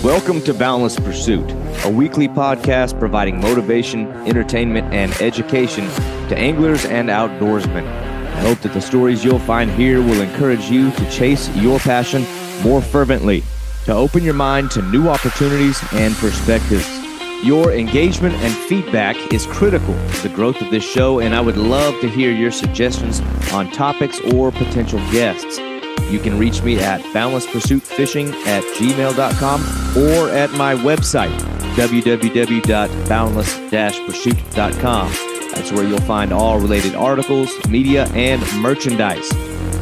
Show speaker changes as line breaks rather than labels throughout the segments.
Welcome to Boundless Pursuit, a weekly podcast providing motivation, entertainment, and education to anglers and outdoorsmen. I hope that the stories you'll find here will encourage you to chase your passion more fervently, to open your mind to new opportunities and perspectives. Your engagement and feedback is critical to the growth of this show, and I would love to hear your suggestions on topics or potential guests. You can reach me at boundlesspursuitfishing@gmail.com or at my website, www.boundless-pursuit.com. That's where you'll find all related articles, media, and merchandise.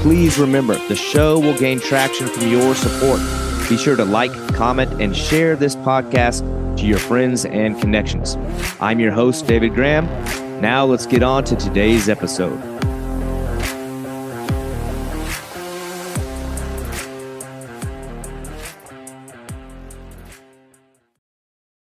Please remember, the show will gain traction from your support. Be sure to like, comment, and share this podcast to your friends and connections. I'm your host, David Graham. Now let's get on to today's episode.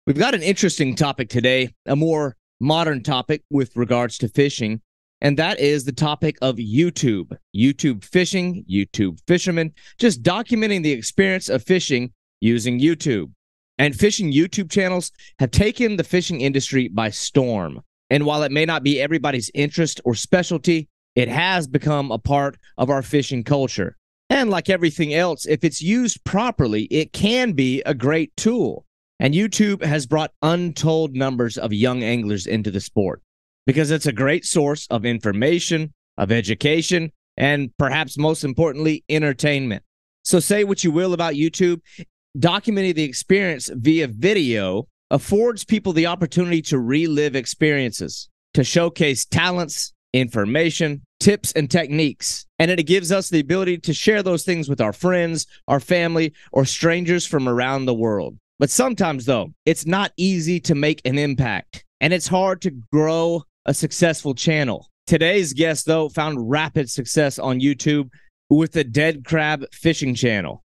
We've got an interesting topic today, a more modern topic with regards to fishing, and that is the topic of YouTube. YouTube fishing, YouTube fishermen, just documenting the experience of fishing using YouTube. And fishing YouTube channels have taken the fishing industry by storm. And while it may not be everybody's interest or specialty, it has become a part of our fishing culture. And like everything else, if it's used properly, it can be a great tool. And YouTube has brought untold numbers of young anglers into the sport because it's a great source of information, of education, and perhaps most importantly, entertainment. So say what you will about YouTube, documenting the experience via video affords people the opportunity to relive experiences, to showcase talents, information, tips, and techniques. And it gives us the ability to share those things with our friends, our family, or strangers from around the world. But sometimes, though, it's not easy to make an impact, and it's hard to grow a successful channel. Today's guest, though, found rapid success on YouTube with the Deadcrab fishing channel.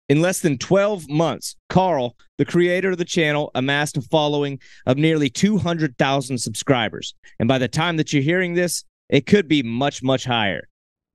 In less than 12 months, Carl, the creator of the channel, amassed a following of nearly 200,000 subscribers. And by the time that you're hearing this, it could be much, much higher.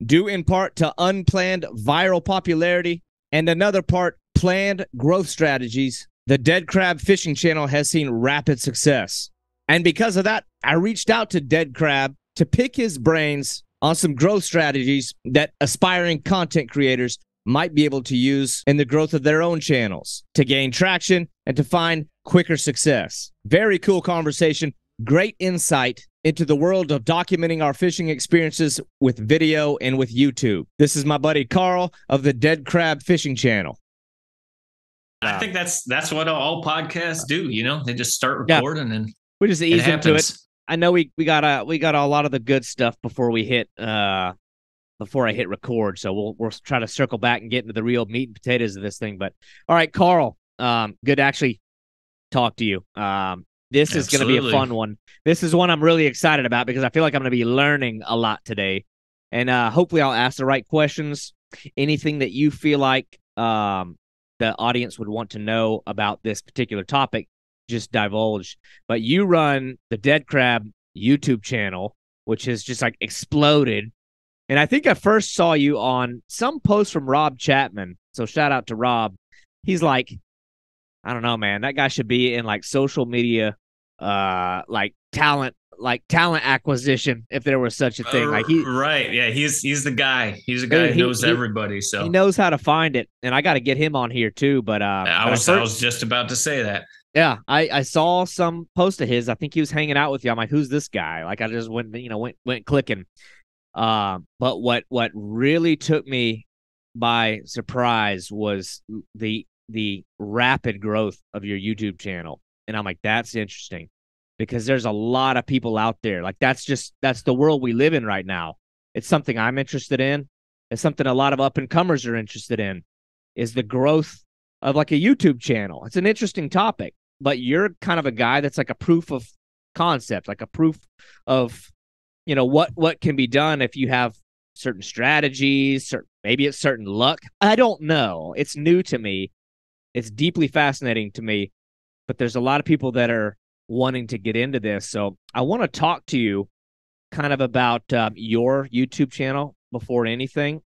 Due in part to unplanned viral popularity and another part planned growth strategies, the Deadcrab fishing channel has seen rapid success. And because of that, I reached out to Deadcrab to pick his brains on some growth strategies that aspiring content creators might be able to use in the growth of their own channels to gain traction and to find quicker success. Very cool conversation, great insight into the world of documenting our fishing experiences with video and with YouTube. This is my buddy Carl of the Deadcrab fishing channel.
I think that's what all podcasts do. You know, they just start recording and
we just ease into it. I know we got a lot of the good stuff before I hit record, so we'll try to circle back and get into the real meat and potatoes of this thing. But all right, Carl, good to actually talk to you. This is going to be a fun one. This is one I'm really excited about because I feel like I'm going to be learning a lot today, and hopefully I'll ask the right questions. Anything that you feel like the audience would want to know about this particular topic, just divulge. But you run the Deadcrab YouTube channel, which has just like exploded. And I think I first saw you on some post from Rob Chapman. So shout out to Rob. He's like, I don't know, man, that guy should be in like social media, like talent acquisition, if there was such a thing.
Right. Yeah. He's the guy. He's a guy who knows everybody. So
he knows how to find it. And I got to get him on here too. But
I was just about to say that.
Yeah. I saw some post of his. I think he was hanging out with you. I'm like, who's this guy? Like I just went clicking. But what really took me by surprise was the rapid growth of your YouTube channel. And I'm like, that's interesting. Because there's a lot of people out there. Like that's the world we live in right now. It's something I'm interested in. It's something a lot of up-and-comers are interested in, is the growth of like a YouTube channel. It's an interesting topic, but you're kind of a guy that's like a proof of concept, like a proof of, you know, what can be done if you have certain strategies, maybe it's certain luck. I don't know. It's new to me. It's deeply fascinating to me, but there's a lot of people that are wanting to get into this. So I want to talk to you kind of about your YouTube channel before anything.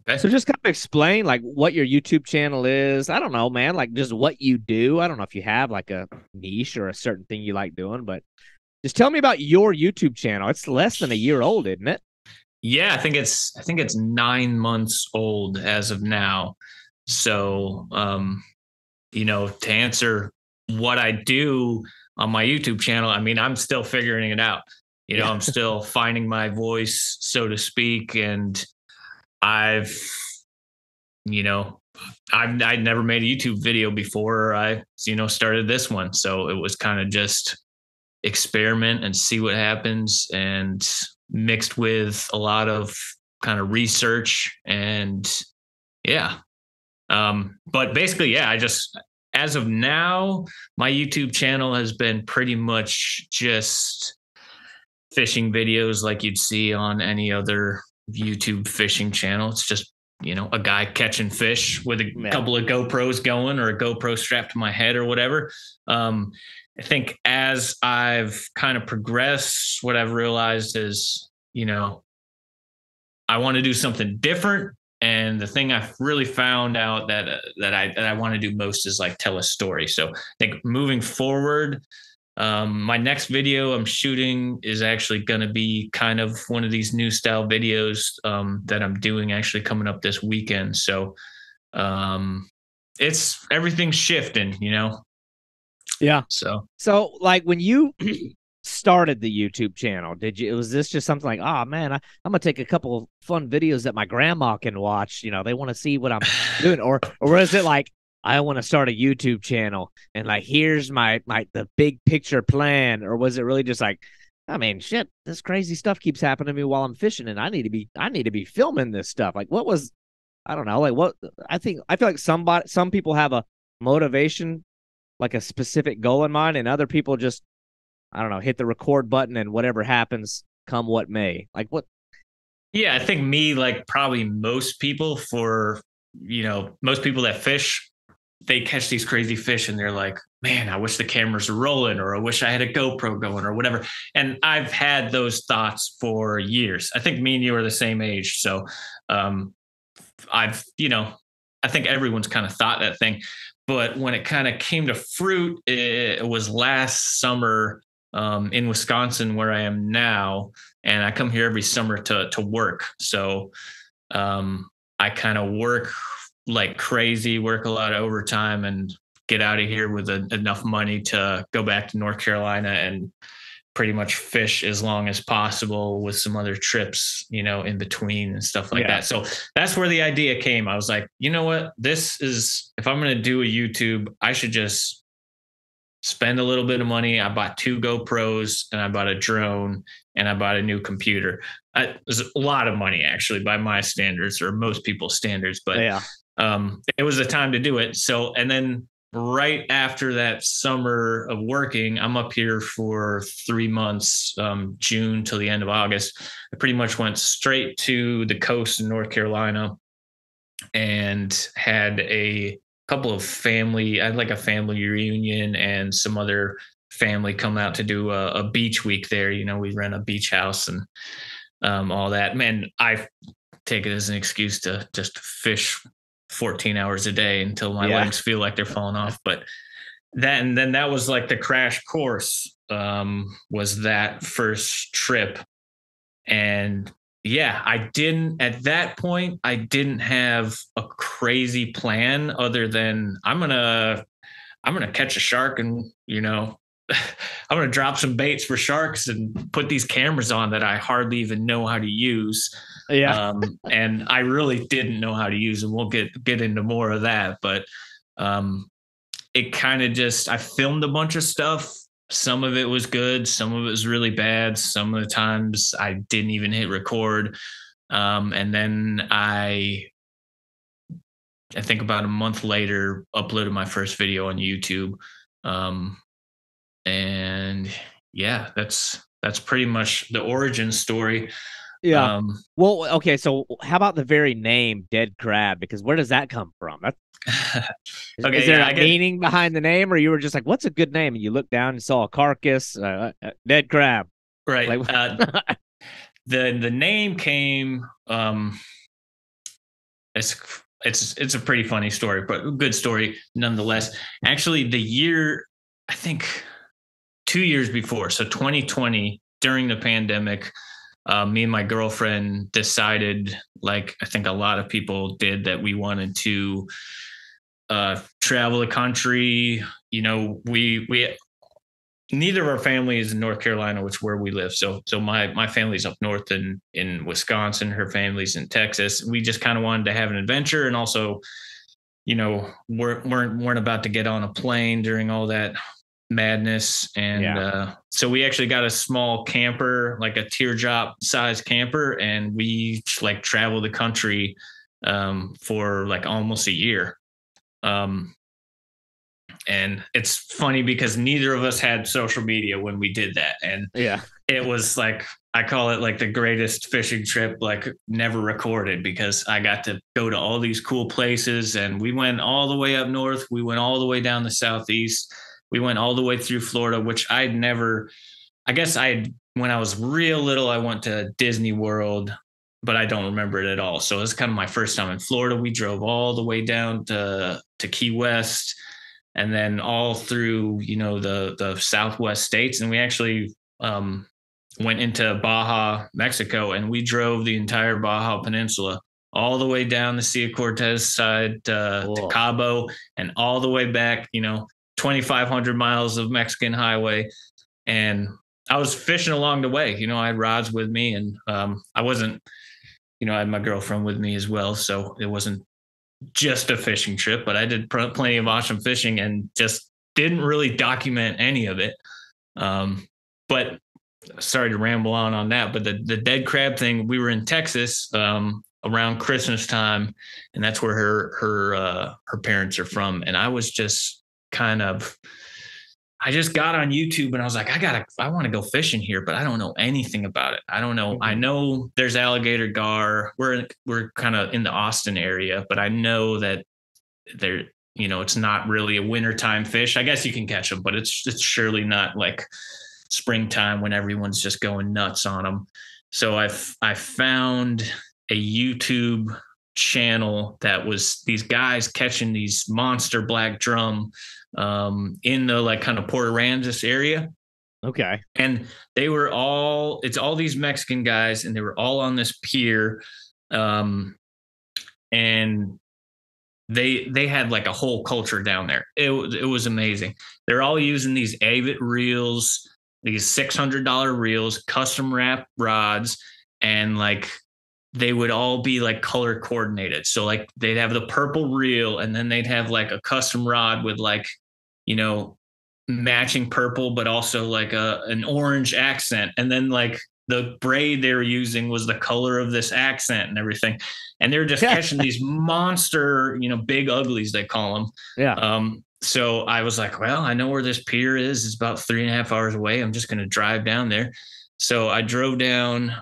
Okay.
So just kind of explain like what your YouTube channel is. I don't know, man, like just what you do. I don't know if you have like a niche or a certain thing you like doing, but just tell me about your YouTube channel. It's less than a year old, isn't it?
Yeah, I think it's 9 months old as of now. So, to answer what I do on my YouTube channel, I mean, I'm still figuring it out.
Yeah.
I'm still finding my voice, so to speak. And I've, you know, I'd never made a YouTube video before I, started this one. So it was kind of just experiment and see what happens, and mixed with a lot of kind of research. And yeah. But basically, yeah, as of now, my YouTube channel has been pretty much just fishing videos like you'd see on any other YouTube fishing channel. It's just, a guy catching fish with a couple of GoPros going, or a GoPro strapped to my head or whatever. I think as I've kind of progressed, what I've realized is, I want to do something different. And the thing I've really found out that I want to do most is like tell a story. So I think moving forward, my next video I'm shooting is actually going to be kind of one of these new style videos that I'm doing actually coming up this weekend. So it's everything's shifting.
Yeah.
So
like when you started the YouTube channel, was this just something like, oh man, I'm gonna take a couple of fun videos that my grandma can watch, they want to see what I'm doing, or is it like, I want to start a YouTube channel and like here's the big picture plan, or was it really just like, I mean, shit, this crazy stuff keeps happening to me while I'm fishing and I need to be filming this stuff. Like what was, I don't know, like what, I feel like some people have a motivation, like a specific goal in mind, and other people just, I don't know, hit the record button and whatever happens, come what may. Like what?
Yeah, I think me, like probably most people, most people that fish, they catch these crazy fish and they're like, man, I wish the cameras were rolling, or I wish I had a GoPro going, or whatever. And I've had those thoughts for years. I think me and you are the same age. So I've, I think everyone's kind of thought that thing. But when it kind of came to fruit, it was last summer in Wisconsin, where I am now. And I come here every summer to work. So I kind of work like crazy, work a lot of overtime, and get out of here with enough money to go back to North Carolina and pretty much fish as long as possible, with some other trips, in between and stuff like that. So that's where the idea came. I was like, you know what, if I'm going to do a YouTube, I should just spend a little bit of money. I bought 2 GoPros and I bought a drone and I bought a new computer. It was a lot of money actually by my standards, or most people's standards, but it was the time to do it. So, and then right after that summer of working, I'm up here for 3 months, June till the end of August. I pretty much went straight to the coast in North Carolina and had a couple of I had like a family reunion and some other family come out to do a beach week there. We rent a beach house and all that. Man, I take it as an excuse to just fish 14 hours a day until my legs feel like they're falling off. But then that was like the crash course, was that first trip. And yeah, at that point, I didn't have a crazy plan other than I'm going to catch a shark and, I'm going to drop some baits for sharks and put these cameras on that I hardly even know how to use.
Yeah.
And I really didn't know how to use them. We'll get into more of that, but it kind of I filmed a bunch of stuff. Some of it was good. Some of it was really bad. Some of the times I didn't even hit record. And then I think about a month later, uploaded my first video on YouTube. And yeah, that's pretty much the origin story.
Yeah. Well, okay. So how about the very name Deadcrab? Because where does that come from?
Okay,
is there a meaning behind the name, or you were just like, what's a good name? And you looked down and saw a carcass, dead crab.
Right. Like, the name came, it's it's a pretty funny story, but a good story nonetheless. Actually, the year, I think 2 years before, so 2020, during the pandemic, me and my girlfriend decided, like I think a lot of people did, that we wanted to travel the country. We neither of our family is in North Carolina, which is where we live. So my family's up north in Wisconsin. Her family's in Texas. We just kind of wanted to have an adventure, and also, weren't about to get on a plane during all that madness. And so we actually got a small camper, like a teardrop size camper, and we like traveled the country for like almost a year. And it's funny because neither of us had social media when we did that. And it was like, I call it like the greatest fishing trip, like never recorded, because I got to go to all these cool places, and we went all the way up north. We went all the way down the southeast. We went all the way through Florida, which I'd never, I guess when I was real little, I went to Disney World, but I don't remember it at all. So it's kind of my first time in Florida. We drove all the way down to Key West, and then all through, the Southwest states. And we actually went into Baja, Mexico, and we drove the entire Baja Peninsula all the way down the Sea of Cortez side to Cabo, and all the way back, 2,500 miles of Mexican highway. And I was fishing along the way. I had rods with me, and I wasn't, I had my girlfriend with me as well. So it wasn't just a fishing trip, but I did plenty of awesome fishing and just didn't really document any of it. But sorry to ramble on that, but the dead crab thing, we were in Texas around Christmas time, and that's where her parents are from. And I was just I just got on YouTube, and I was like, I want to go fishing here, but I don't know anything about it. I don't know. I know there's alligator gar. We're kind of in the Austin area, but I know that it's not really a wintertime fish. I guess you can catch them, but it's surely not like springtime when everyone's just going nuts on them. So I found a YouTube channel that was these guys catching these monster black drum in the like kind of Port Aransas area.
Okay.
And it's all these Mexican guys, and they were all on this pier. And they had like a whole culture down there. It was amazing. They're all using these Avit reels, these $600 reels, custom wrap rods, and like they would all be like color coordinated. So like they'd have the purple reel, and then they'd have like a custom rod with like, matching purple, but also like an orange accent. And then like the braid they were using was the color of this accent and everything. And they're just catching these monster, big uglies, they call them.
Yeah.
So I was like, well, I know where this pier is. It's about 3.5 hours away. I'm just going to drive down there. So I drove down,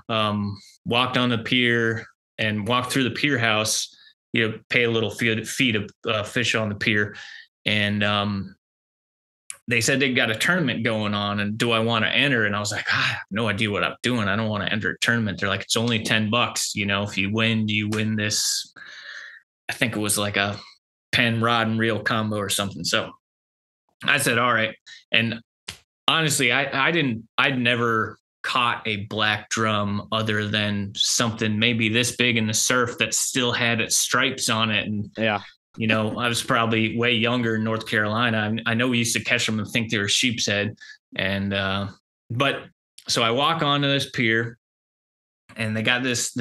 walked on the pier, and walked through the pier house. Pay a little fee to fish on the pier. And they said they got a tournament going on, and do I want to enter? And I was like, I have no idea what I'm doing. I don't want to enter a tournament. They're like, it's only $10. If you win this. I think it was like a pen, rod, and reel combo or something. So I said, all right. And honestly, I'd never caught a black drum other than something maybe this big in the surf that still had its stripes on it. And I was probably way younger in North Carolina. I know we used to catch them and think they were sheep's head. And, but so I walk onto this pier, and they got this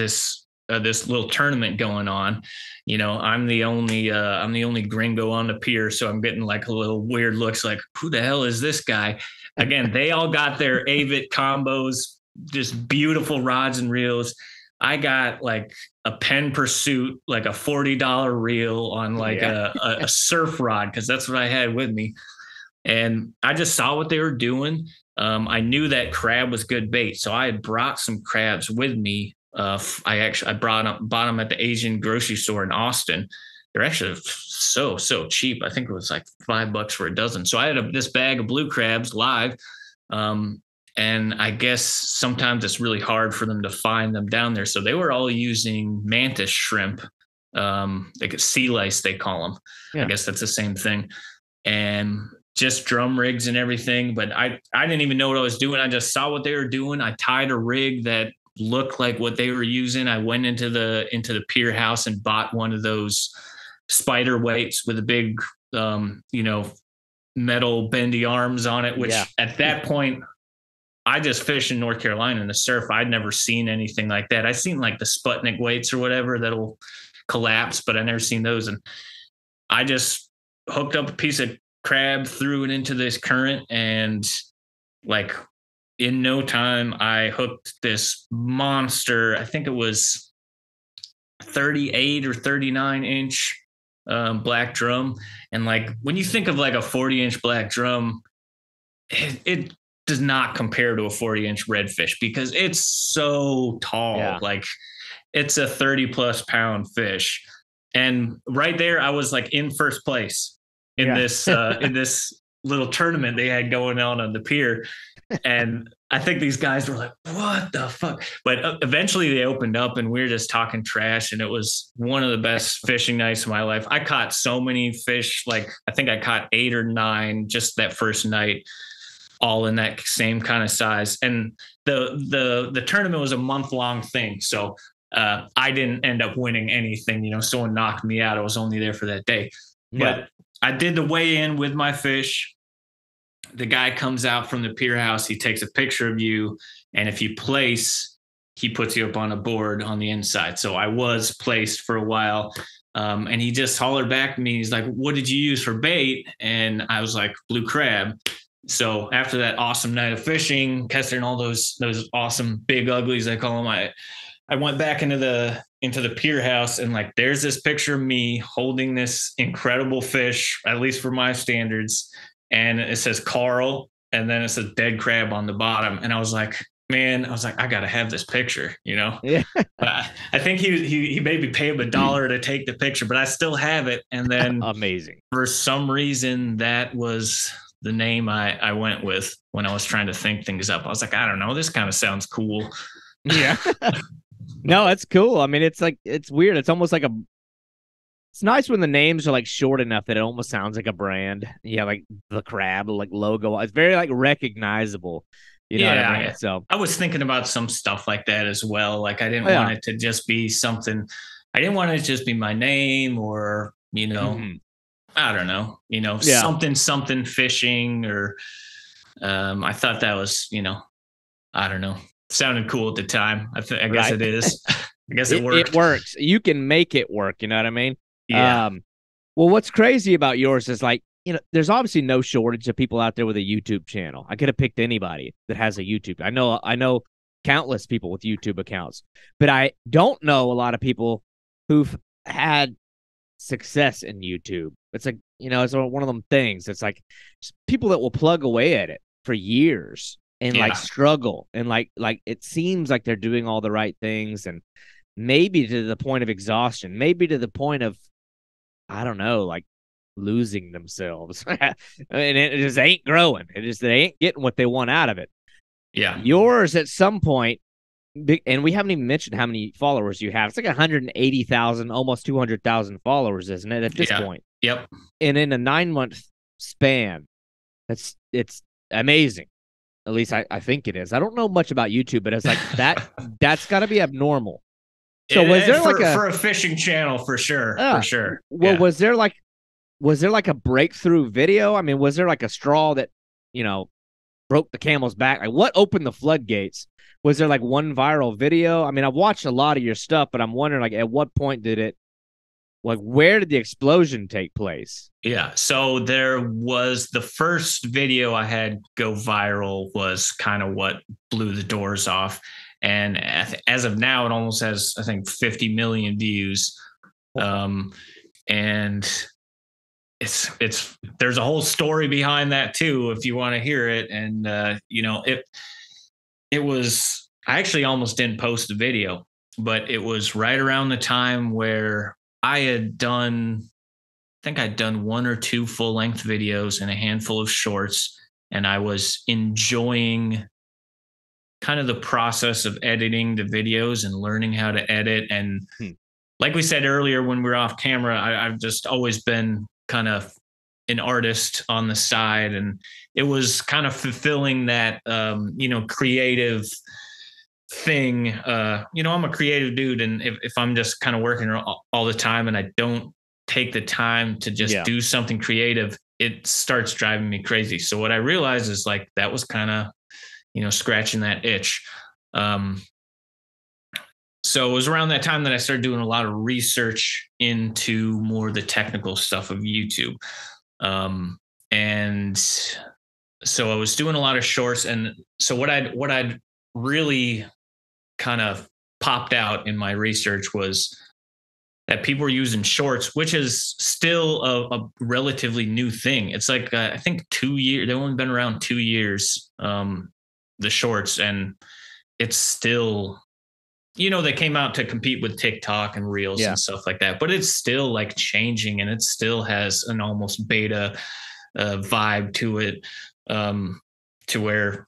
little tournament going on. I'm the only gringo on the pier. So I'm getting like a little weird looks, like, who the hell is this guy? Again, they all got their Avit combos, just beautiful rods and reels. I got like a Penn Pursuit, like a $40 reel on like a surf rod, because that's what I had with me. And I just saw what they were doing. I knew that crab was good bait, so I had brought some crabs with me. I bought them at the Asian grocery store in Austin. They're actually so cheap. I think it was like $5 for a dozen. So I had this bag of blue crabs live. And I guess sometimes it's really hard for them to find them down there. So they were all using mantis shrimp like sea lice, they call them. I
Yeah.
guess that's the same thing. And just drum rigs and everything. But I didn't even know what I was doing. I just saw what they were doing. I tied a rig that looked like what they were using. I went into the pier house and bought one of those spider weights with a big, metal bendy arms on it,
Yeah.
which at that point, I just fished in North Carolina in the surf. I'd never seen anything like that. I seen like the Sputnik weights or whatever that'll collapse, but I never seen those. And I just hooked up a piece of crab, threw it into this current, and like in no time, I hooked this monster. I think it was 38 or 39-inch black drum. And like when you think of like a 40-inch black drum, it does not compare to a 40-inch redfish because it's so tall.
Yeah.
Like it's a 30+ pound fish. And right there, I was like in first place in
Yeah.
this little tournament they had going on the pier. And I think these guys were like, what the fuck? But eventually they opened up and we were just talking trash. And it was one of the best fishing nights of my life. I caught so many fish. Like I think I caught 8 or 9 just that first night, all in that same kind of size. And the tournament was a month-long thing. So I didn't end up winning anything. Someone knocked me out. I was only there for that day.
Yeah.
But I did the weigh in with my fish. The guy comes out from the pier house. He takes a picture of you. And if you place, he puts you up on a board on the inside. So I was placed for a while. And he just hollered back at me. He's like, what did you use for bait? And I was like, blue crab. So after that awesome night of fishing, casting all those awesome big uglies, I call them, I went back into the pier house and like, there's this picture of me holding this incredible fish, at least for my standards. And it says Carl, and then it says dead crab on the bottom. And I was like, I got to have this picture,
Yeah.
I think he made me pay him $1 to take the picture, but I still have it. And then
Amazing.
for some reason, that was the name I went with when I was trying to think things up. I was like, I don't know, this kind of sounds cool.
Yeah. No, it's cool. I mean, it's like, it's weird. It's almost like it's nice when the names are like short enough that it almost sounds like a brand. Yeah, like the crab, like logo. It's very like recognizable. You know what I mean? So
I was thinking about some stuff like that as well. Like I didn't want it to just be something. I didn't want it to just be my name or, I don't know, something fishing or I thought that was, I don't know, sounded cool at the time. I guess it is. I guess it worked.
It works. You can make it work. You know what I mean?
Yeah.
Well, what's crazy about yours is like, there's obviously no shortage of people out there with a YouTube channel. I could have picked anybody that has a YouTube. I know countless people with YouTube accounts, but I don't know a lot of people who've had success in YouTube. It's like, it's one of them things. It's like people that will plug away at it for years and like struggle and like it seems like they're doing all the right things and maybe to the point of exhaustion, maybe to the point of, I don't know, like losing themselves. And it just ain't growing. They ain't getting what they want out of it.
Yeah.
Yours at some point, and we haven't even mentioned how many followers you have. It's like 180,000, almost 200,000 followers, isn't it, at this point?
Yep.
And in a 9-month span, it's amazing. At least I think it is. I don't know much about YouTube, but it's like that's got to be abnormal. So was there
for a fishing channel for sure? For sure.
Well, was there like a breakthrough video? I mean, was there like a straw that broke the camel's back? Like what opened the floodgates? Was there like one viral video? I mean, I've watched a lot of your stuff, but I'm wondering like at what point where did the explosion take place?
Yeah. So there was the first video I had go viral was kind of what blew the doors off. And as of now, it almost has, I think, 50 million views. And there's a whole story behind that too, if you want to hear it. And, it was, I actually almost didn't post the video, but it was right around the time where I'd done 1 or 2 full length videos and a handful of shorts. And I was enjoying kind of the process of editing the videos and learning how to edit. And like we said earlier when we were off camera, I've just always been kind of an artist on the side, and it was kind of fulfilling that creative thing. I'm a creative dude, and if I'm just kind of working all the time and I don't take the time to just do something creative, it starts driving me crazy. So what I realized is like that was kind of scratching that itch. So it was around that time that I started doing a lot of research into more the technical stuff of YouTube. And so I was doing a lot of shorts. And so what I'd really kind of popped out in my research was that people were using shorts, which is still a relatively new thing. It's like, I think 2 years, they've only been around 2 years, the shorts, and it's still, they came out to compete with TikTok and Reels and stuff like that, but it's still like changing, and it still has an almost beta vibe to it, to where,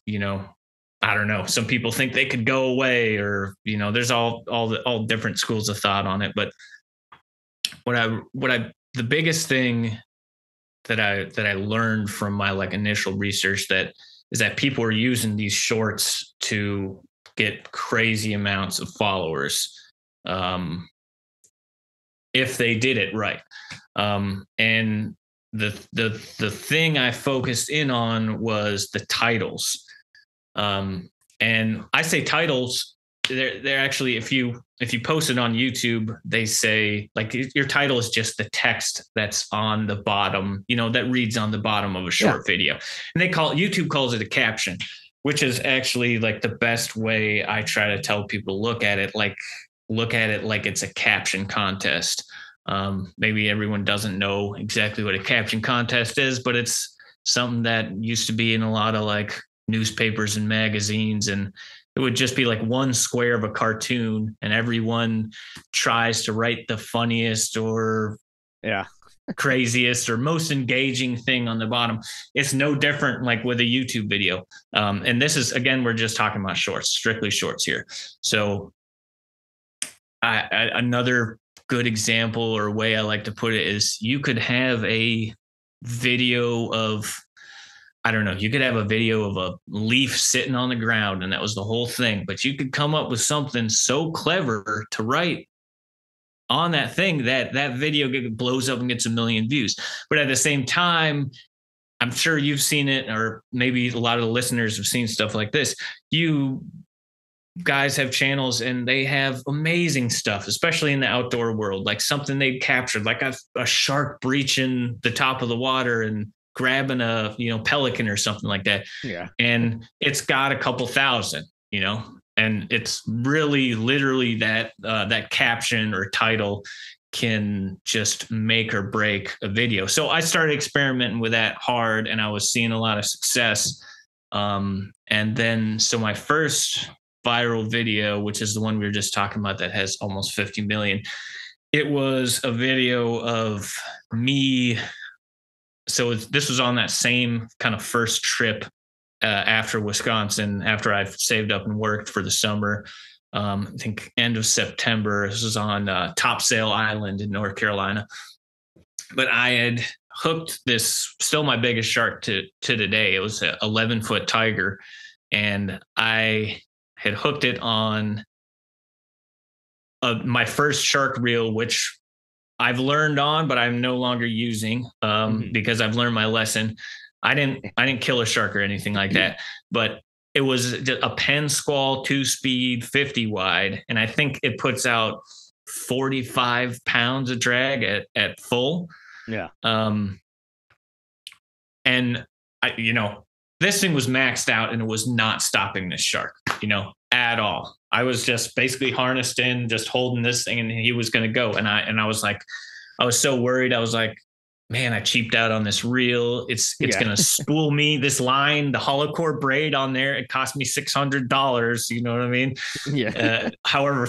I don't know, some people think they could go away, or, there's all different schools of thought on it. But the biggest thing that I learned from my like initial research is that people are using these shorts to get crazy amounts of followers, if they did it right. And the thing I focused in on was the titles. And I say titles, they're actually, if you post it on YouTube, they say like your title is just the text that's on the bottom, that reads on the bottom of a short video. And YouTube calls it a caption, which is actually like the best way I try to tell people to look at it like it's a caption contest. Maybe everyone doesn't know exactly what a caption contest is, but it's something that used to be in a lot of like newspapers and magazines, and it would just be like one square of a cartoon, and everyone tries to write the funniest or craziest or most engaging thing on the bottom. It's no different like with a YouTube video. And this is, again, we're just talking about shorts, strictly shorts here. So another good example or way I like to put it is you could have a video of, I don't know, you could have a video of a leaf sitting on the ground and that was the whole thing, but you could come up with something so clever to write on that thing that video blows up and gets 1 million views. But at the same time, I'm sure you've seen it, or maybe a lot of the listeners have seen stuff like this. You guys have channels and they have amazing stuff, especially in the outdoor world, like something they captured, like a shark breaching the top of the water and grabbing a pelican or something like that.
Yeah.
And it's got a couple thousand, and it's really literally that caption or title can just make or break a video. So I started experimenting with that hard, and I was seeing a lot of success. And then, so my first viral video, which is the one we were just talking about that has almost 50 million, it was a video of me. So this was on that same kind of first trip after Wisconsin, after I've saved up and worked for the summer. I think end of September. This was on Topsail Island in North Carolina. But I had hooked this, still my biggest shark to today. It was an 11-foot tiger. And I had hooked it on my first shark reel, which I've learned on, but I'm no longer using because I've learned my lesson. I didn't kill a shark or anything like that, but it was a Penn Squall 2-speed 50 wide. And I think it puts out 45 pounds of drag at full.
Yeah.
And this thing was maxed out and it was not stopping this shark, at all. I was just basically harnessed in, just holding this thing, and he was going to go. And I was like, I was so worried. I was like, man, I cheaped out on this reel. It's going to spool me. This line, the hollow core braid on there, it cost me $600. You know what I mean?
Yeah.
However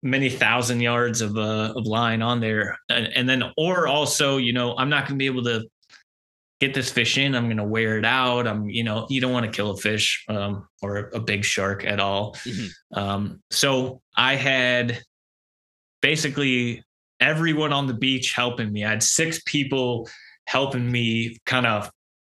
many thousand yards of line on there. And then, or also, I'm not going to be able to get this fish in. I'm going to wear it out. You don't want to kill a fish or a big shark at all. So I had basically everyone on the beach helping me. I had 6 people helping me kind of,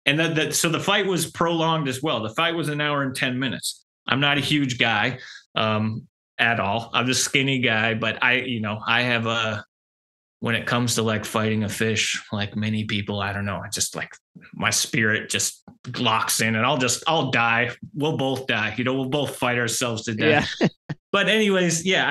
and so the fight was prolonged as well. The fight was an hour and 10 minutes. I'm not a huge guy at all. I'm a skinny guy, but I have when it comes to like fighting a fish, like many people, I don't know, I just like my spirit just locks in and I'll die. We'll both die. We'll both fight ourselves to death.
Yeah.
But anyways, yeah,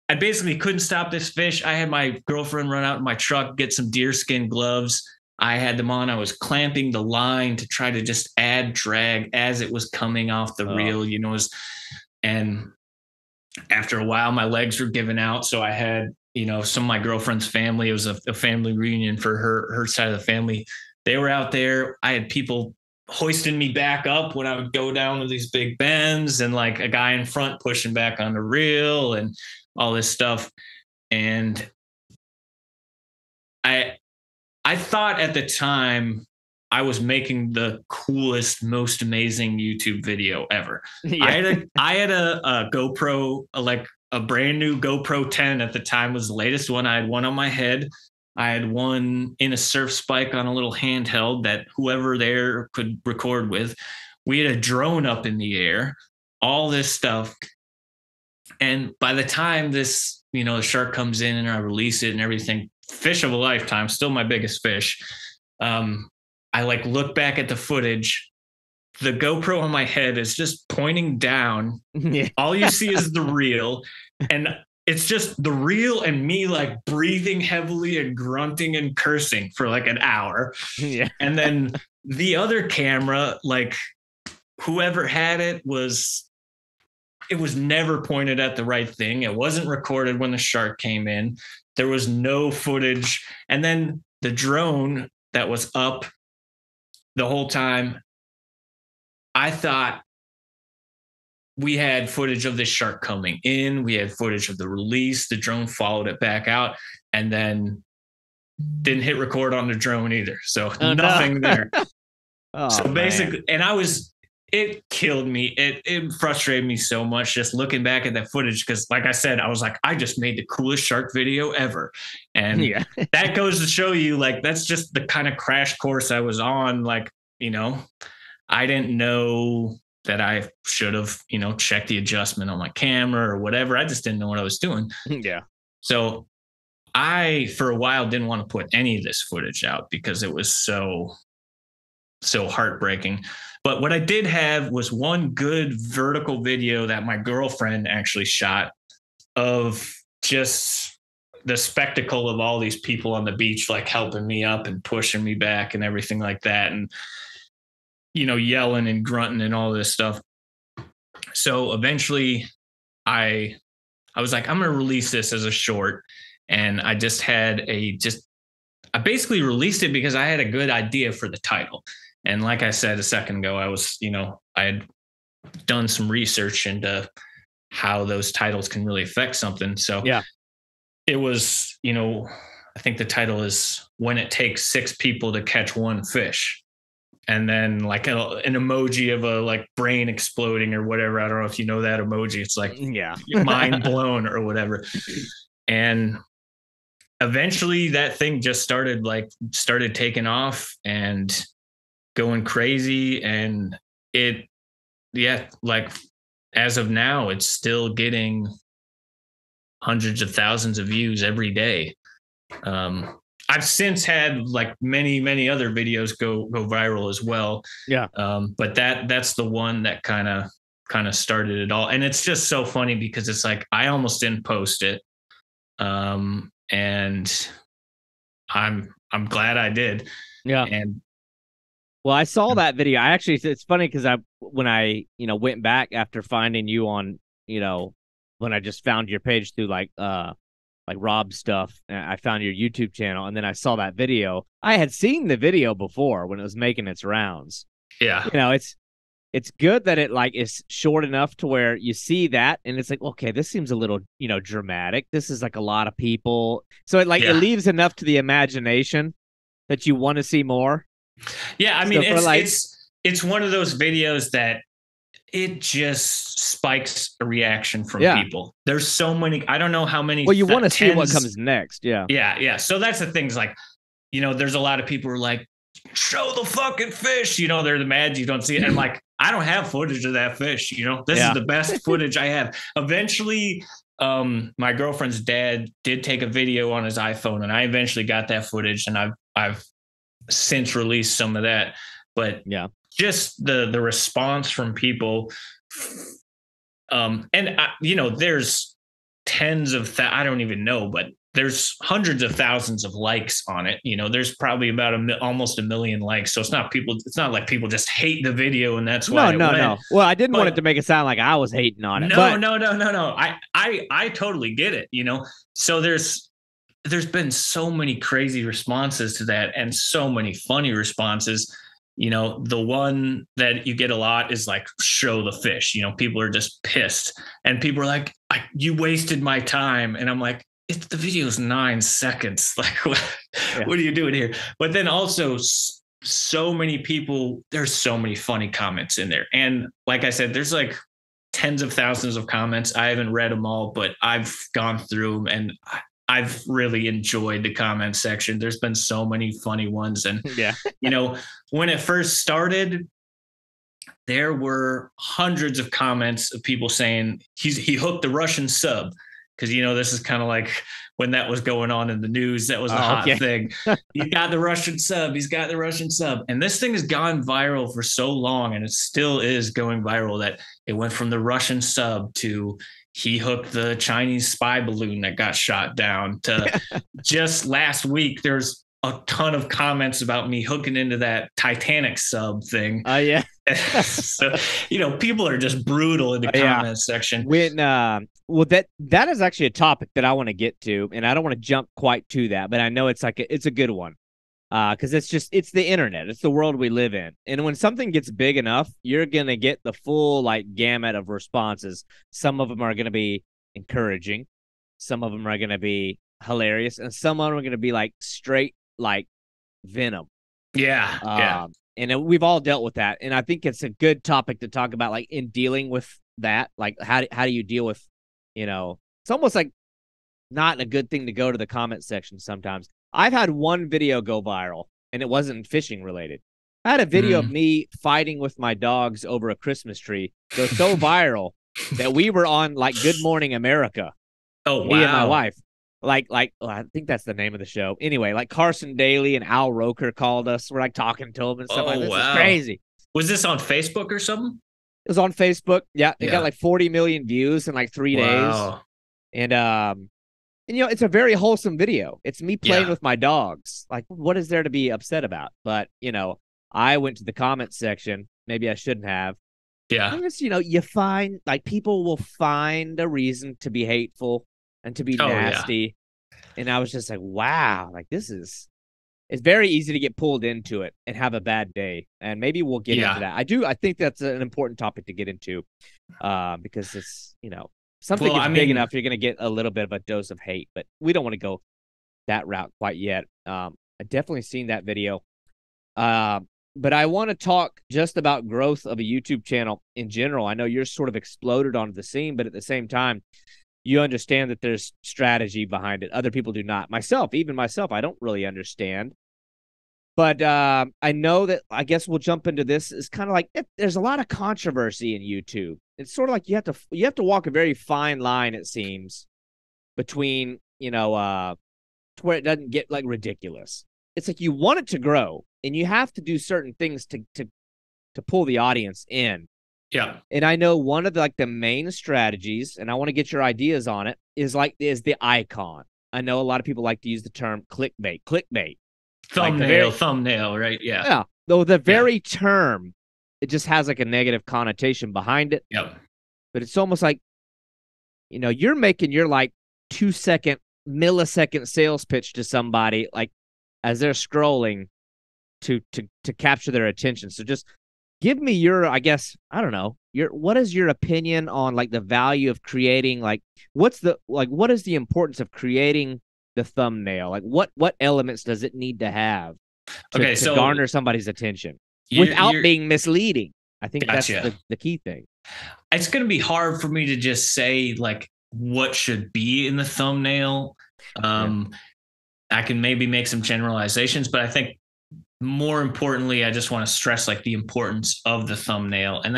I basically couldn't stop this fish. I had my girlfriend run out in my truck, get some deerskin gloves. I had them on. I was clamping the line to try to just add drag as it was coming off the reel, and after a while, my legs were giving out. So I had, some of my girlfriend's family, it was a family reunion for her side of the family. They were out there. I had people hoisting me back up when I would go down to these big bends, and like a guy in front pushing back on the reel and all this stuff. And I thought at the time I was making the coolest, most amazing YouTube video ever. Yeah. I had a GoPro, like a brand new GoPro 10 at the time, was the latest one. I had one on my head. I had one in a surf spike on a little handheld that whoever there could record with. We had a drone up in the air, all this stuff. And by the time this, the shark comes in and I release it and everything, fish of a lifetime, still my biggest fish. I like look back at the footage. The GoPro on my head is just pointing down. Yeah. All you see is the reel, and it's just the reel and me like breathing heavily and grunting and cursing for like an hour. Yeah. And then the other camera, like whoever had it was never pointed at the right thing. It wasn't recorded when the shark came in. There was no footage. And then the drone that was up the whole time, I thought we had footage of the shark coming in. We had footage of the release. The drone followed it back out and then didn't hit record on the drone either. So nothing there. So basically, man. And it killed me. It frustrated me so much just looking back at that footage. Cause like I said, I was like, I just made the coolest shark video ever. And that goes to show you, like, that's just the kind of crash course I was on. Like, I didn't know that I should have, checked the adjustment on my camera or whatever. I just didn't know what I was doing. Yeah. So I, for a while, didn't want to put any of this footage out because it was so heartbreaking. But what I did have was one good vertical video that my girlfriend actually shot of just the spectacle of all these people on the beach, like helping me up and pushing me back and everything like that. And, yelling and grunting and all this stuff. So eventually I was like, I'm going to release this as a short. And I just had I basically released it because I had a good idea for the title. And like I said a second ago, I had done some research into how those titles can really affect something. So yeah, it was, I think the title is When It Takes 6 People to Catch One Fish. And then like an emoji of a like brain exploding or whatever. I don't know if you know that emoji. It's like mind blown or whatever. And eventually that thing just started taking off and going crazy. And like as of now, it's still getting hundreds of thousands of views every day. I've since had like many, many other videos go viral as well. Yeah. But that's the one that kind of started it all. And it's just so funny because it's like, I almost didn't post it. And I'm glad I did. Yeah. And
well, I saw that video. It's funny because when I went back after finding you on, when I just found your page through like Rob's stuff, I found your YouTube channel, and then I saw that video. I had seen the video before when it was making its rounds. Yeah. It's good that it like is short enough to where you see that and it's like, okay, this seems a little, dramatic. This is like a lot of people. So it leaves enough to the imagination that you want to see more.
Yeah, I mean, it's one of those videos that it just spikes a reaction from
Yeah.
people. There's so many. I don't know how many.
Well, you want to see what comes next. Yeah.
Yeah. So that's the things like, there's a lot of people who are like, show the fucking fish. They're the mad you don't see it. And I'm like, I don't have footage of that fish. This is the best footage I have. Eventually, my girlfriend's dad did take a video on his iPhone, and I eventually got that footage, and I've since released some of that. But
yeah,
just the response from people, there's tens of I don't even know, but there's hundreds of thousands of likes on it. There's probably about almost 1 million likes. So it's not like people just hate the video and that's why.
No. Well, I didn't want it to make it sound like I was hating on it.
No. I totally get it. So there's been so many crazy responses to that and so many funny responses. The one that you get a lot is like, show the fish. People are just pissed, and people are like, you wasted my time. And I'm like, the video's 9 seconds. Like, what are you doing here? But then also so many people, there's so many funny comments in there. And like I said, there's like tens of thousands of comments. I haven't read them all, but I've gone through them and I've really enjoyed the comment section. There's been so many funny ones. And, when it first started, there were hundreds of comments of people saying he hooked the Russian sub. Because, this is kind of like when that was going on in the news. That was the hot thing. He's got the Russian sub. He's got the Russian sub. And this thing has gone viral for so long, and it still is going viral, that it went from the Russian sub to he hooked the Chinese spy balloon that got shot down to just last week, there's a ton of comments about me hooking into that Titanic sub thing.
Oh, yeah.
So, people are just brutal in the comment section.
When, well, that is actually a topic that I want to get to, and I don't want to jump quite to that, but I know it's a good one. Because it's the internet. It's the world we live in. And when something gets big enough, you're going to get the full gamut of responses. Some of them are going to be encouraging. Some of them are going to be hilarious. And some of them are going to be straight venom.
Yeah.
And we've all dealt with that. And I think it's a good topic to talk about, in dealing with that. How do you deal with, it's almost like not a good thing to go to the comment section sometimes. I've had one video go viral, and it wasn't fishing related. I had a video of me fighting with my dogs over a Christmas tree go so viral that we were on Good Morning America.
Oh, wow.
Me and my wife. I think that's the name of the show. Anyway, Carson Daly and Al Roker called us. We're talking to them and stuff this is crazy.
Was this on Facebook or something?
It was on Facebook. Yeah. It got 40 million views in 3 days. And, it's a very wholesome video. It's me playing with my dogs. What is there to be upset about? But, I went to the comment section. Maybe I shouldn't have.
Yeah.
I guess, you find, people will find a reason to be hateful and to be nasty. Yeah. And I was just wow, it's very easy to get pulled into it and have a bad day. And maybe we'll get into that. I think that's an important topic to get into because it's, something gets big enough, you're going to get a little bit of a dose of hate, but we don't want to go that route quite yet. I've definitely seen that video. But I want to talk just about growth of a YouTube channel in general. I know you're sort of exploded onto the scene, but at the same time, you understand that there's strategy behind it. Other people do not. Even myself, I don't really understand. But I know that, I guess we'll jump into this. It's kind of there's a lot of controversy in YouTube. It's sort of you have to walk a very fine line, it seems, between, to where it doesn't get ridiculous. It's you want it to grow, and you have to do certain things to pull the audience in.
Yeah.
And I know one of the main strategies, and I want to get your ideas on it, is the icon. I know a lot of people like to use the term clickbait.
Thumbnail, right? Yeah.
Yeah. Though the very term, it just has a negative connotation behind it.
Yep.
But it's almost you're making your 2-second, millisecond sales pitch to somebody as they're scrolling to capture their attention. So just give me your, I guess, I don't know, what is your opinion on the value of creating, what is the importance of creating the thumbnail? What elements does it need to have to garner somebody's attention without being misleading? I think that's
Gotcha.
the key thing.
It's going to be hard for me to just say like what should be in the thumbnail.
Yeah.
Um, I can maybe make some generalizations, but I think more importantly, I just want to stress like the importance of the thumbnail. And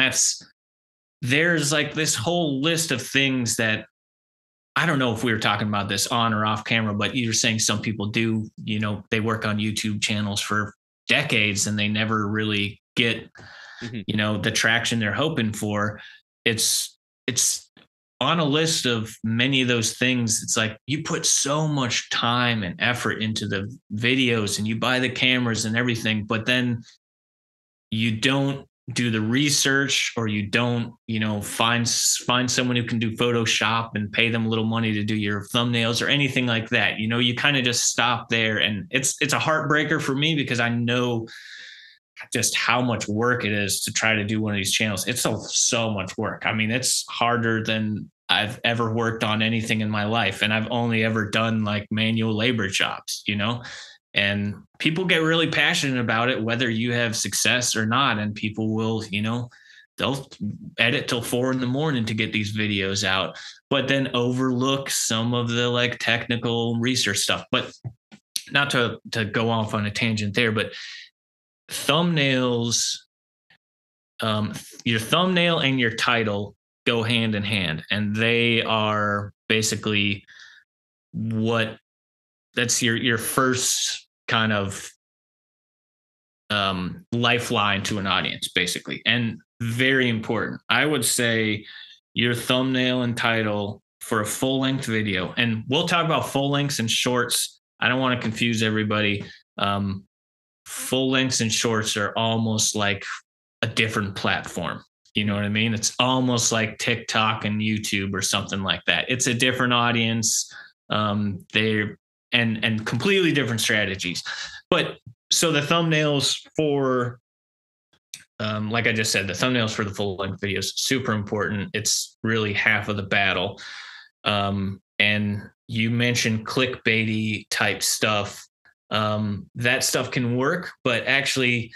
there's like this whole list of things that I don't know if we were talking about this on or off camera, but you're saying some people do, they work on YouTube channels for decades and they never really get,
Mhm.
the traction they're hoping for. It's on a list of many of those things. It's like you put so much time and effort into the videos and you buy the cameras and everything, but then you don't do the research, or you don't, find someone who can do Photoshop and pay them a little money to do your thumbnails or anything like that. You kind of just stop there, and it's a heartbreaker for me because I know just how much work it is to try to do one of these channels. It's so much work. I mean, it's harder than I've ever worked on anything in my life, and I've only ever done like manual labor jobs, and people get really passionate about it, whether you have success or not. And people will, they'll edit till 4 a.m. to get these videos out, but then overlook some of the like technical research stuff. But not to go off on a tangent there, but thumbnails, your thumbnail and your title go hand in hand, and they are basically that's your first kind of lifeline to an audience, basically, and very important. I would say your thumbnail and title for a full length video, and we'll talk about full lengths and shorts. I don't want to confuse everybody. Full lengths and shorts are almost like a different platform. You know what I mean? It's almost like TikTok and YouTube or something like that. It's a different audience. They're and completely different strategies. But so the thumbnails for, like I just said, the thumbnails for the full length videos, super important. It's really half of the battle. And you mentioned clickbaity type stuff. That stuff can work, but actually,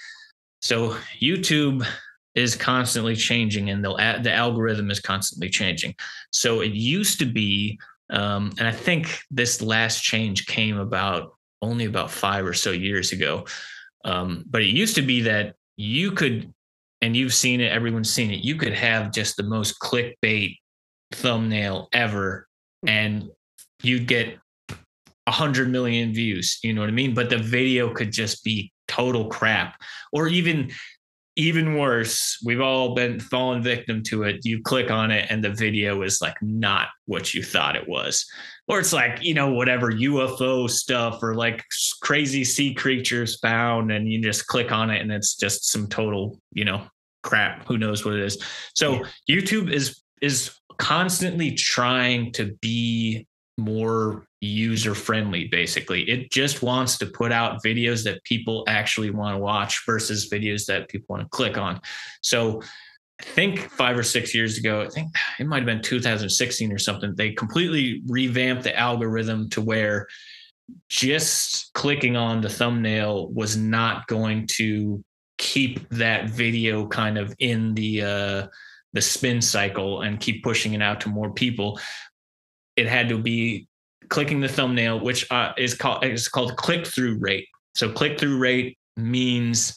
so YouTube is constantly changing, and the algorithm is constantly changing. So it used to be, and I think this last change came only about 5 or so years ago. But it used to be that you could, and you've seen it, everyone's seen it, you could have just the most clickbait thumbnail ever, and you'd get 100 million views. You know what I mean? But the video could just be total crap, or even worse, we've all been fallen victim to it. You click on it and the video is like not what you thought it was. Or it's like, whatever UFO stuff or like crazy sea creatures found, and you just click on it and it's just some total, crap. Who knows what it is? So YouTube is constantly trying to be more user friendly. Basically, it just wants to put out videos that people actually want to watch versus videos that people want to click on. So I think 5 or 6 years ago, I think it might have been 2016 or something, they completely revamped the algorithm to where just clicking on the thumbnail was not going to keep that video kind of in the spin cycle and keep pushing it out to more people. It had to be clicking the thumbnail, which is called click-through rate. So click-through rate means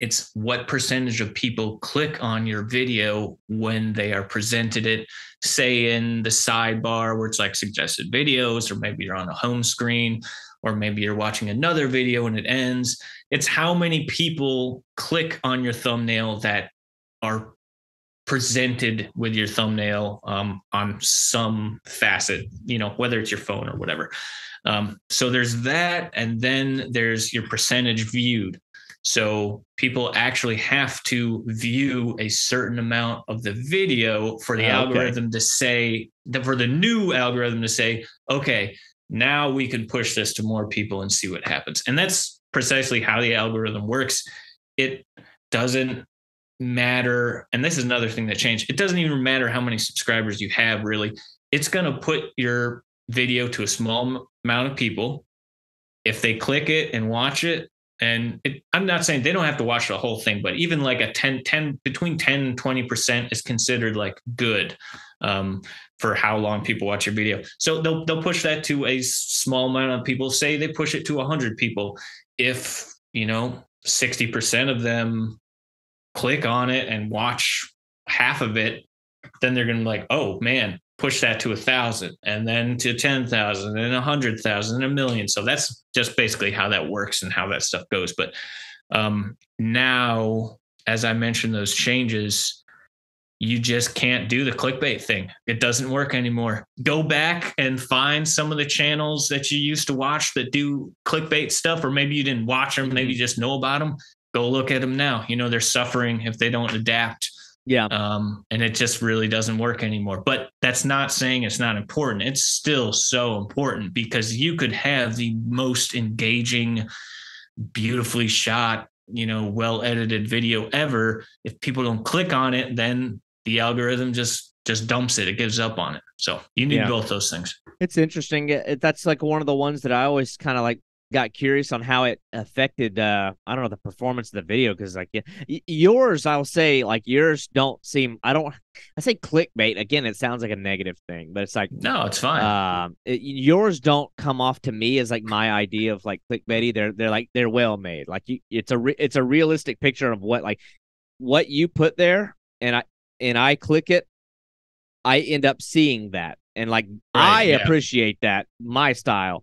it's what percentage of people click on your video when they are presented it, say in the sidebar where it's like suggested videos, or maybe you're on a home screen, or maybe you're watching another video and it ends. It's how many people click on your thumbnail that are presented with your thumbnail on some facet, whether it's your phone or whatever. So there's that. And then there's your percentage viewed. So people actually have to view a certain amount of the video for the algorithm to say, for the new algorithm to say, okay, now we can push this to more people and see what happens. And that's precisely how the algorithm works. It doesn't matter. And this is another thing that changed. It doesn't even matter how many subscribers you have, really. It's going to put your video to a small amount of people. If they click it and watch it, And I'm not saying they don't have to watch the whole thing, but even like a 10 between 10 and 20% is considered like good, um, for how long people watch your video. So they'll push that to a small amount of people. Say they push it to 100 people. If, 60% of them click on it and watch half of it, then they're going to be like, oh man, push that to 1,000 and then to 10,000 and 100,000 and a million. So that's just basically how that works and how that stuff goes. But now, as I mentioned, those changes, you just can't do the clickbait thing. It doesn't work anymore. Go back and find some of the channels that you used to watch that do clickbait stuff, or maybe you didn't watch them, maybe you just know about them. Go look at them now. They're suffering if they don't adapt.
Yeah.
And it just really doesn't work anymore. But that's not saying it's not important. It's still so important, because you could have the most engaging, beautifully shot, well edited video ever. If people don't click on it, then the algorithm just dumps it. It gives up on it. So you need both those things.
It's interesting. That's like one of the ones that I always kind of like got curious on how it affected I don't know, the performance of the video, because like yours, I'll say, like, yours don't seem, I say clickbait again, it sounds like a negative thing, but it's like,
no, it's fine.
Yours don't come off to me as like my idea of like clickbaity. They're well made. Like it's a realistic picture of what you put there, and I click it, I end up seeing that, and like I appreciate that, my style.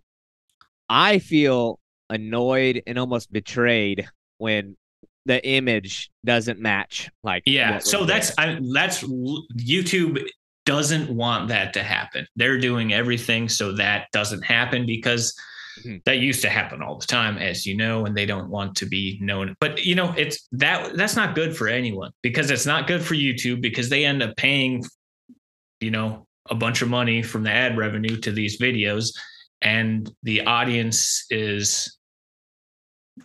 I feel annoyed and almost betrayed when the image doesn't match. Like,
so that's YouTube doesn't want that to happen. They're doing everything so that doesn't happen, because that used to happen all the time, as you know, and they don't want to be known. But it's that's not good for anyone, because it's not good for YouTube, because they end up paying, a bunch of money from the ad revenue to these videos. And the audience is,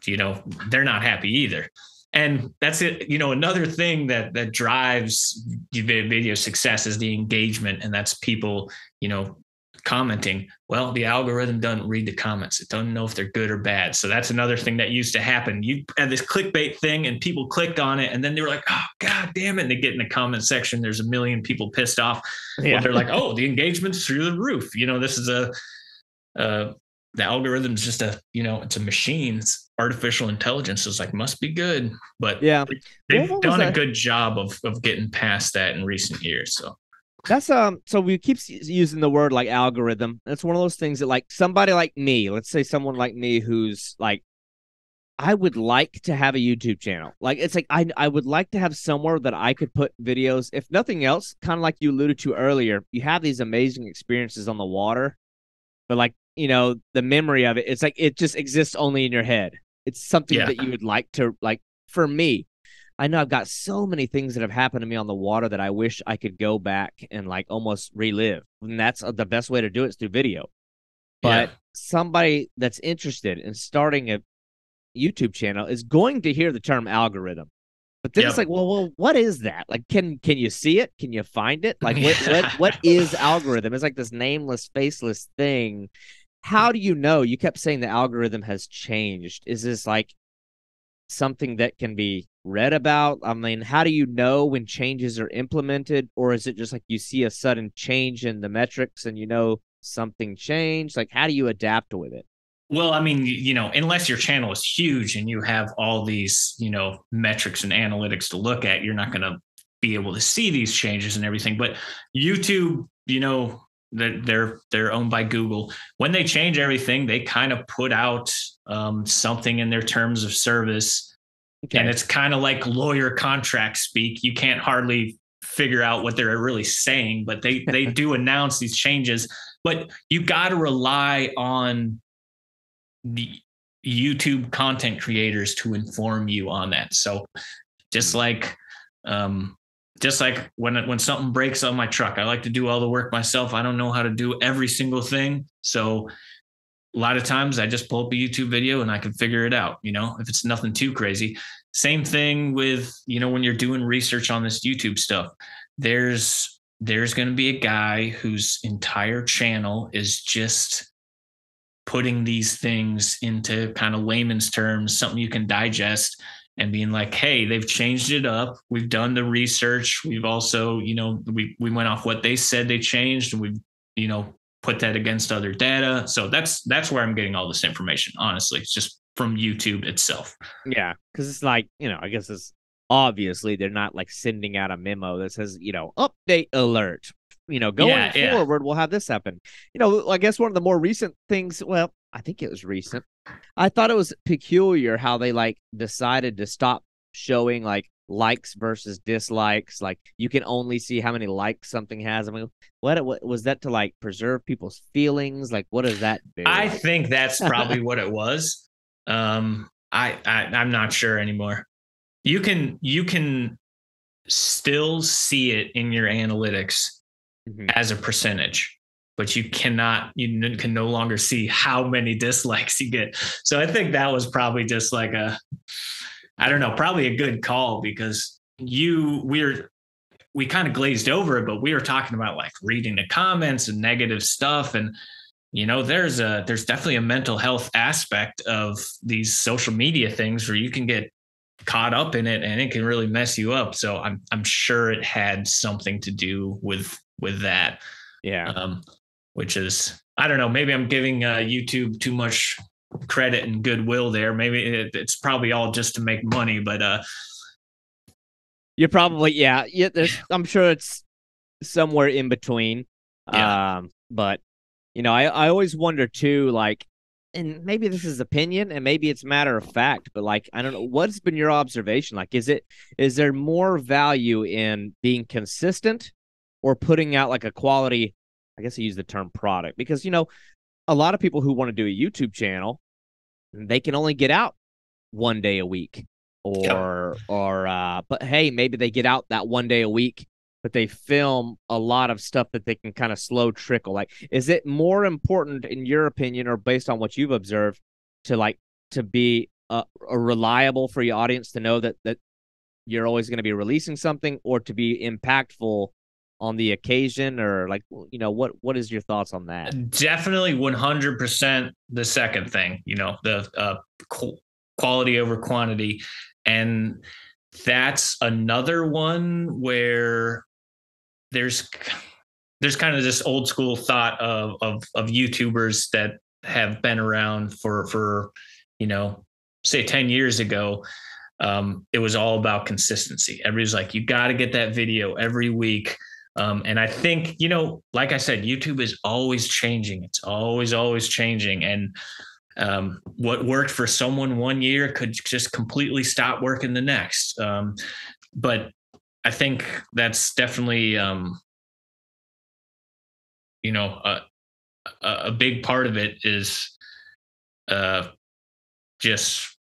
they're not happy either. And that's it. Another thing that drives video success is the engagement. And that's people, commenting. Well, the algorithm doesn't read the comments. It doesn't know if they're good or bad. So that's another thing that used to happen. You had this clickbait thing and people clicked on it, and then they were like, oh, God damn it. And they get in the comment section. There's a million people pissed off. Yeah. Well, they're like, oh, the engagement's through the roof. This is the algorithm's just it's a machine's artificial intelligence. Is like, must be good. But they've done a good job of getting past that in recent years. So
that's so we keep using the word like algorithm. That's one of those things that, like, somebody like me, let's say someone like me who's like, I would like to have a YouTube channel. Like, it's like I would like to have somewhere that I could put videos. If nothing else, kind of like you alluded to earlier, you have these amazing experiences on the water, but like, the memory of it, it's like it just exists only in your head. It's something that you would like to, like, for me, I know I've got so many things that have happened to me on the water that I wish I could go back and like almost relive. And that's the best way to do it, is through video. But somebody that's interested in starting a YouTube channel is going to hear the term algorithm. But then it's like, well, what is that? Like, can you see it? Can you find it? Like, what is algorithm? It's like this nameless, faceless thing. How do you know? You kept saying the algorithm has changed. Is this like something that can be read about? I mean, how do you know when changes are implemented? Or is it just like you see a sudden change in the metrics and something changed? Like, how do you adapt with it?
Well, I mean, unless your channel is huge and you have all these, metrics and analytics to look at, you're not going to be able to see these changes and everything. But YouTube, they're owned by Google. When they change everything, they kind of put out something in their terms of service. Okay. And it's kind of like lawyer contract speak. You can't hardly figure out what they're really saying, but they do announce these changes. But you got to rely on the YouTube content creators to inform you on that. So just like when something breaks on my truck, I like to do all the work myself. I don't know how to do every single thing. So a lot of times I just pull up a YouTube video and I can figure it out, if it's nothing too crazy. Same thing with, when you're doing research on this YouTube stuff, there's going to be a guy whose entire channel is just putting these things into kind of layman's terms, something you can digest, and being like, hey, they've changed it up. We've done the research. We've also, we went off what they said they changed, and we've, put that against other data. So that's where I'm getting all this information. Honestly, it's just from YouTube itself.
Yeah, because it's like, I guess it's obviously they're not like sending out a memo that says, update alert. Going forward, we'll have this happen. I guess one of the more recent things, well, I think it was recent. I thought it was peculiar how they like decided to stop showing like likes versus dislikes. Like you can only see how many likes something has. I mean, what was that to like preserve people's feelings? Like, what does that do?
I think that's probably what it was. I'm not sure anymore. You can still see it in your analytics as a percentage, but you can no longer see how many dislikes you get. So I think that was probably just like probably a good call, because we kind of glazed over it, but we were talking about like reading the comments and negative stuff. And, there's definitely a mental health aspect of these social media things where you can get caught up in it and it can really mess you up. So I'm sure it had something to do with that.
Yeah.
Which is, I don't know, maybe I'm giving YouTube too much credit and goodwill there. Maybe it's probably all just to make money, but
you're probably, yeah. I'm sure it's somewhere in between.
Yeah.
But I always wonder too, like, and maybe this is opinion and maybe it's matter of fact, but like, I don't know, what's been your observation? Like, is there more value in being consistent or putting out like a quality, I guess I use the term product, because, a lot of people who want to do a YouTube channel, they can only get out one day a week but hey, maybe they get out that one day a week, but they film a lot of stuff that they can kind of slow trickle. Like, is it more important in your opinion, or based on what you've observed, to be a reliable for your audience to know that you're always going to be releasing something, or to be impactful on the occasion, or like, what is your thoughts on that?
Definitely 100% the second thing, the quality over quantity. And that's another one where there's kind of this old school thought of YouTubers that have been around for say 10 years ago. It was all about consistency. Everybody's like, you got to get that video every week. And I think, like I said, YouTube is always changing. It's always changing. And what worked for someone one year could just completely stop working the next. But I think that's definitely, a big part of it is just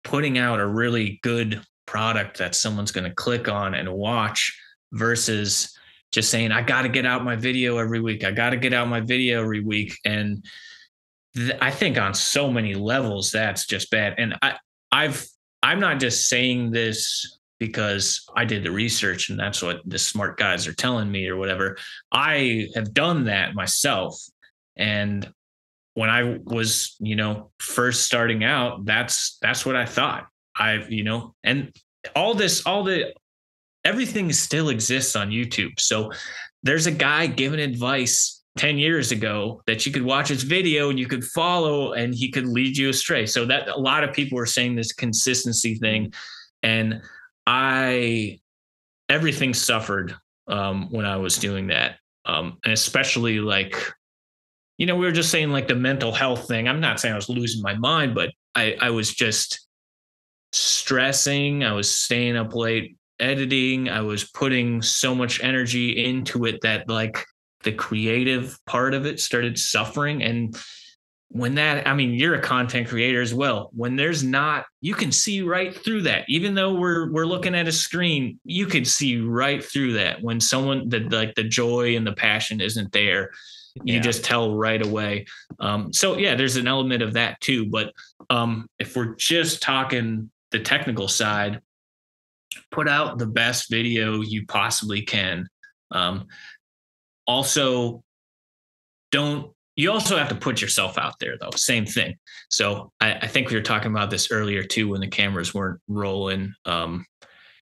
putting out a really good product that someone's going to click on and watch, versus just saying, I got to get out my video every week. I got to get out my video every week. And I think on so many levels, that's just bad. And I'm not just saying this because I did the research and that's what the smart guys are telling me or whatever. I have done that myself. And when I was, first starting out, that's what I thought. And everything still exists on YouTube. So there's a guy giving advice 10 years ago that you could watch his video and you could follow and he could lead you astray. So that a lot of people are saying this consistency thing. And everything suffered when I was doing that. And especially like, we were just saying like the mental health thing. I'm not saying I was losing my mind, but I was just stressing. I was staying up late editing. I was putting so much energy into it that like the creative part of it started suffering. And when you're a content creator as well. When there's not, you can see right through that. Even though we're looking at a screen, you can see right through that. When someone the joy and the passion isn't there, you just tell right away. So yeah, there's an element of that too. But if we're just talking the technical side, put out the best video you possibly can. Also, don't, you also have to put yourself out there though. Same thing. So I think we were talking about this earlier too, when the cameras weren't rolling,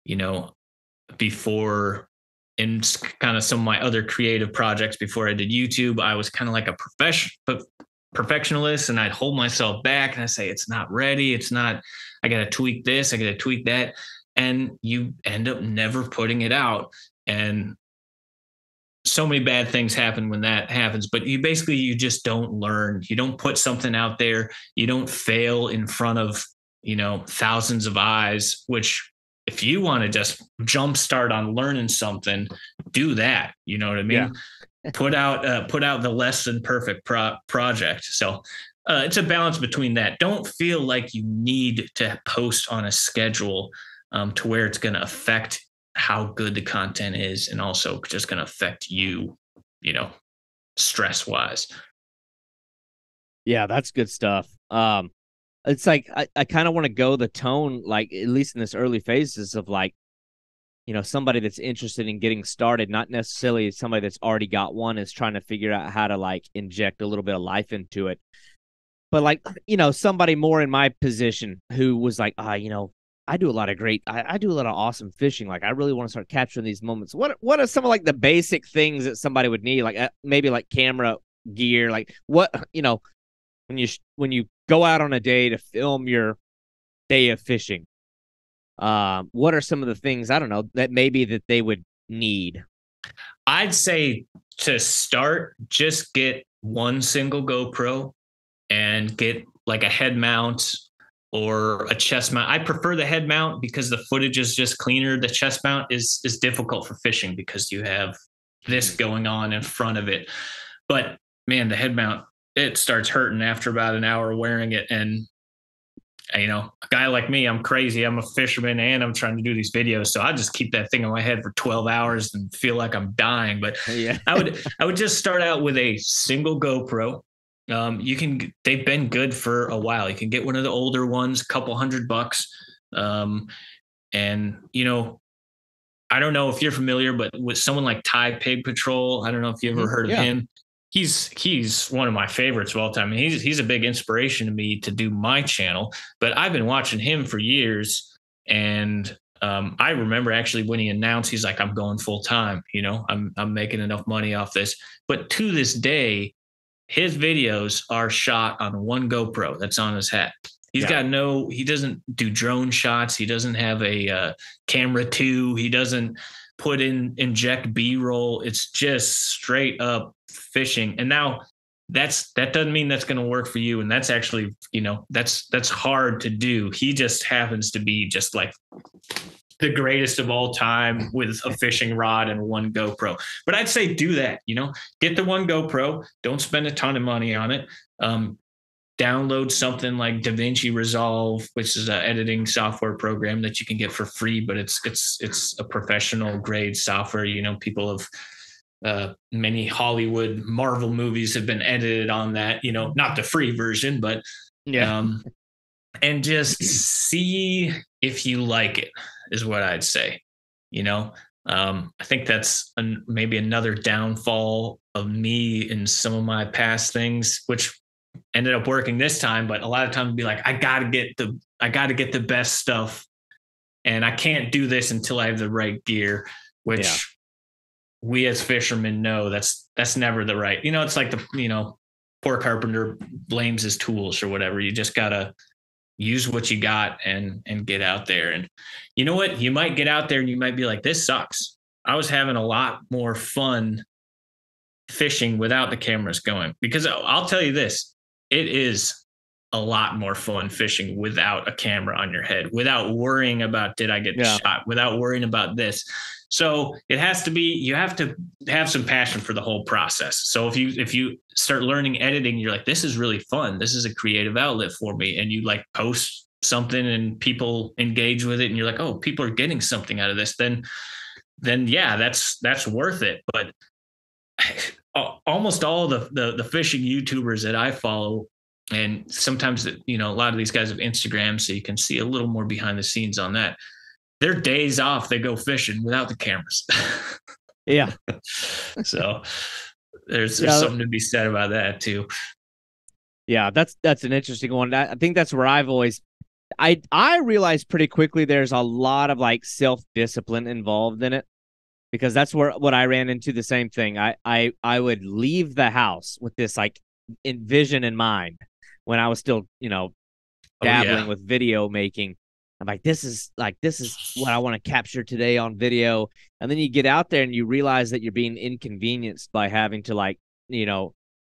you know, before in kind of some of my other creative projects before I did YouTube, I was kind of like a perfectionist, and I'd hold myself back and I say, it's not ready. It's not, I got to tweak this. I got to tweak that. And you end up never putting it out. And so many bad things happen when that happens, but you just don't learn. You don't put something out there. You don't fail in front of, thousands of eyes, which if you want to just jumpstart on learning something, do that. You know what I mean? Yeah. Put out the less than perfect project. So it's a balance between that. Don't feel like you need to post on a schedule to where it's going to affect how good the content is, and also just going to affect you, stress wise.
Yeah, that's good stuff. It's like I kind of want to go the tone, like at least in this early phases of like, somebody that's interested in getting started, not necessarily somebody that's already got one, is trying to figure out how to like inject a little bit of life into it. But like, somebody more in my position who was like, I do a lot of I do a lot of awesome fishing. Like, I really want to start capturing these moments. What are some of like the basic things that somebody would need? Like maybe like camera gear, like what, when you go out on a day to film your day of fishing, what are some of the things, I don't know, that maybe that they would need?
I'd say to start, just get one single GoPro and get like a head mount or a chest mount. I prefer the head mount because the footage is just cleaner. The chest mount is difficult for fishing because you have this going on in front of it. But man, the head mount, it starts hurting after about an hour wearing it. And a guy like me, I'm crazy. I'm a fisherman and I'm trying to do these videos. So I just keep that thing on my head for 12 hours and feel like I'm dying. But yeah. I would just start out with a single GoPro. They've been good for a while. You can get one of the older ones, a couple $100. And I don't know if you're familiar, but with someone like Ty Pig Patrol, I don't know if you ever heard of him. He's one of my favorites of all time. And he's a big inspiration to me to do my channel, but I've been watching him for years. And I remember actually when he announced, he's like, I'm going full time, I'm making enough money off this. But to this day, his videos are shot on one GoPro that's on his hat. He doesn't do drone shots. He doesn't have a camera 2. He doesn't inject B-roll. It's just straight up fishing. And now that doesn't mean that's going to work for you. And that's actually, that's hard to do. He just happens to be just like the greatest of all time with a fishing rod and one GoPro. But I'd say do that, get the one GoPro, don't spend a ton of money on it. Download something like DaVinci Resolve, which is an editing software program that you can get for free, but it's a professional grade software. People of many Hollywood Marvel movies have been edited on that, not the free version, but and just see if you like it is what I'd say. I think that's maybe another downfall of me in some of my past things, which ended up working this time. But a lot of times be like, I gotta get the best stuff, and I can't do this until I have the right gear, which we as fishermen know that's never the right. It's like the poor carpenter blames his tools or whatever. You just gotta use what you got and get out there. And you know what? You might get out there and you might be like, this sucks. I was having a lot more fun fishing without the cameras going, because I'll tell you this, it is a lot more fun fishing without a camera on your head, without worrying about, did I get the shot, without worrying about this. So it has to be, you have to have some passion for the whole process. So if you start learning editing, you're like, this is really fun. This is a creative outlet for me. And you like post something and people engage with it and you're like, oh, people are getting something out of this. Then yeah, that's worth it. But almost all the fishing YouTubers that I follow, and sometimes a lot of these guys have Instagram, so you can see a little more behind the scenes on that. Their days off, they go fishing without the cameras.
Yeah.
So There's something to be said about that too.
Yeah, that's an interesting one. I think that's where I've always I realized pretty quickly there's a lot of like self-discipline involved in it, because that's what I ran into, the same thing. I would leave the house with this like vision in mind when I was still, dabbling with video making. I'm like, this is what I want to capture today on video. And then you get out there and you realize that you're being inconvenienced by having to like,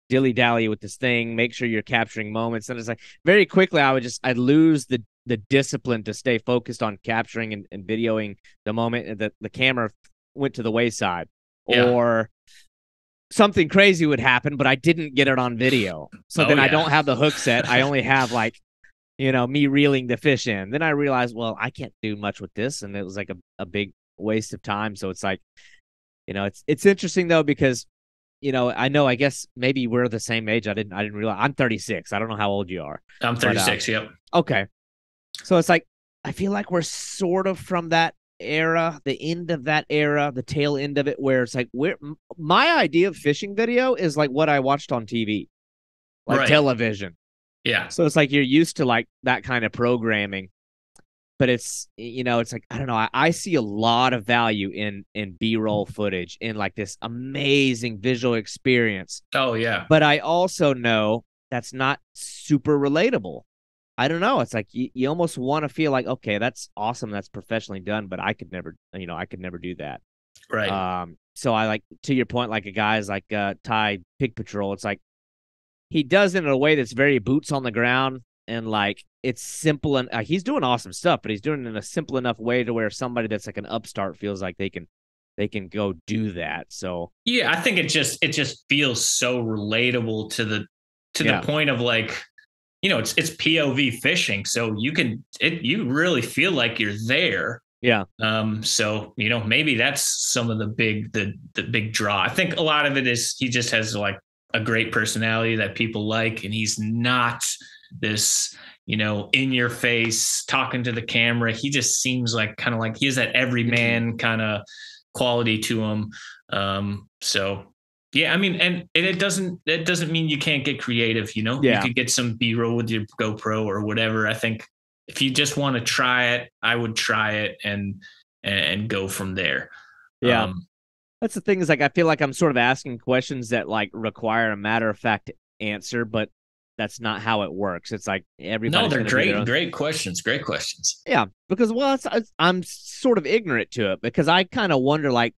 dilly dally with this thing, make sure you're capturing moments. And it's like very quickly I'd lose the discipline to stay focused on capturing and videoing the moment that the camera went to the wayside, or something crazy would happen, but I didn't get it on video. So then I don't have the hook set. I only have like, me reeling the fish in. Then I realized, well, I can't do much with this. And it was like a big waste of time. So it's like, it's interesting though, because, I guess maybe we're the same age. I didn't realize. I'm 36. I don't know how old you are.
I'm 36. Yep.
Okay. So it's like, I feel like we're sort of from that era, the end of that era, the tail end of it, where it's like, my idea of fishing video is like what I watched on TV, like television.
Yeah.
So it's like you're used to like that kind of programming, but it's, it's like, I don't know. I see a lot of value in B-roll footage, in like this amazing visual experience.
Oh yeah.
But I also know that's not super relatable. I don't know. It's like you almost want to feel like, okay, that's awesome, that's professionally done, but I could never do that.
Right.
So I like, to your point, like a guy's like Ty Pig Patrol. It's like he does it in a way that's very boots on the ground, and like it's simple, and he's doing awesome stuff, but he's doing it in a simple enough way to where somebody that's like an upstart feels like they can go do that. So
yeah, I think it just feels so relatable to the point of like, it's POV fishing, so you really feel like you're there.
Yeah.
So maybe that's some of the big draw. I think a lot of it is he just has like a great personality that people like, and he's not this in your face talking to the camera. He just seems like kind of like he has that everyman kind of quality to him. So yeah, I mean, and it doesn't mean you can't get creative. You could get some B-roll with your GoPro or whatever. I think if you just want to try it, I would try it and go from there.
Yeah. That's the thing, is like I feel like I'm sort of asking questions that like require a matter of fact answer, but that's not how it works. It's like everybody.
No, they're great questions. Great questions.
Yeah, because I'm sort of ignorant to it, because I kind of wonder, like,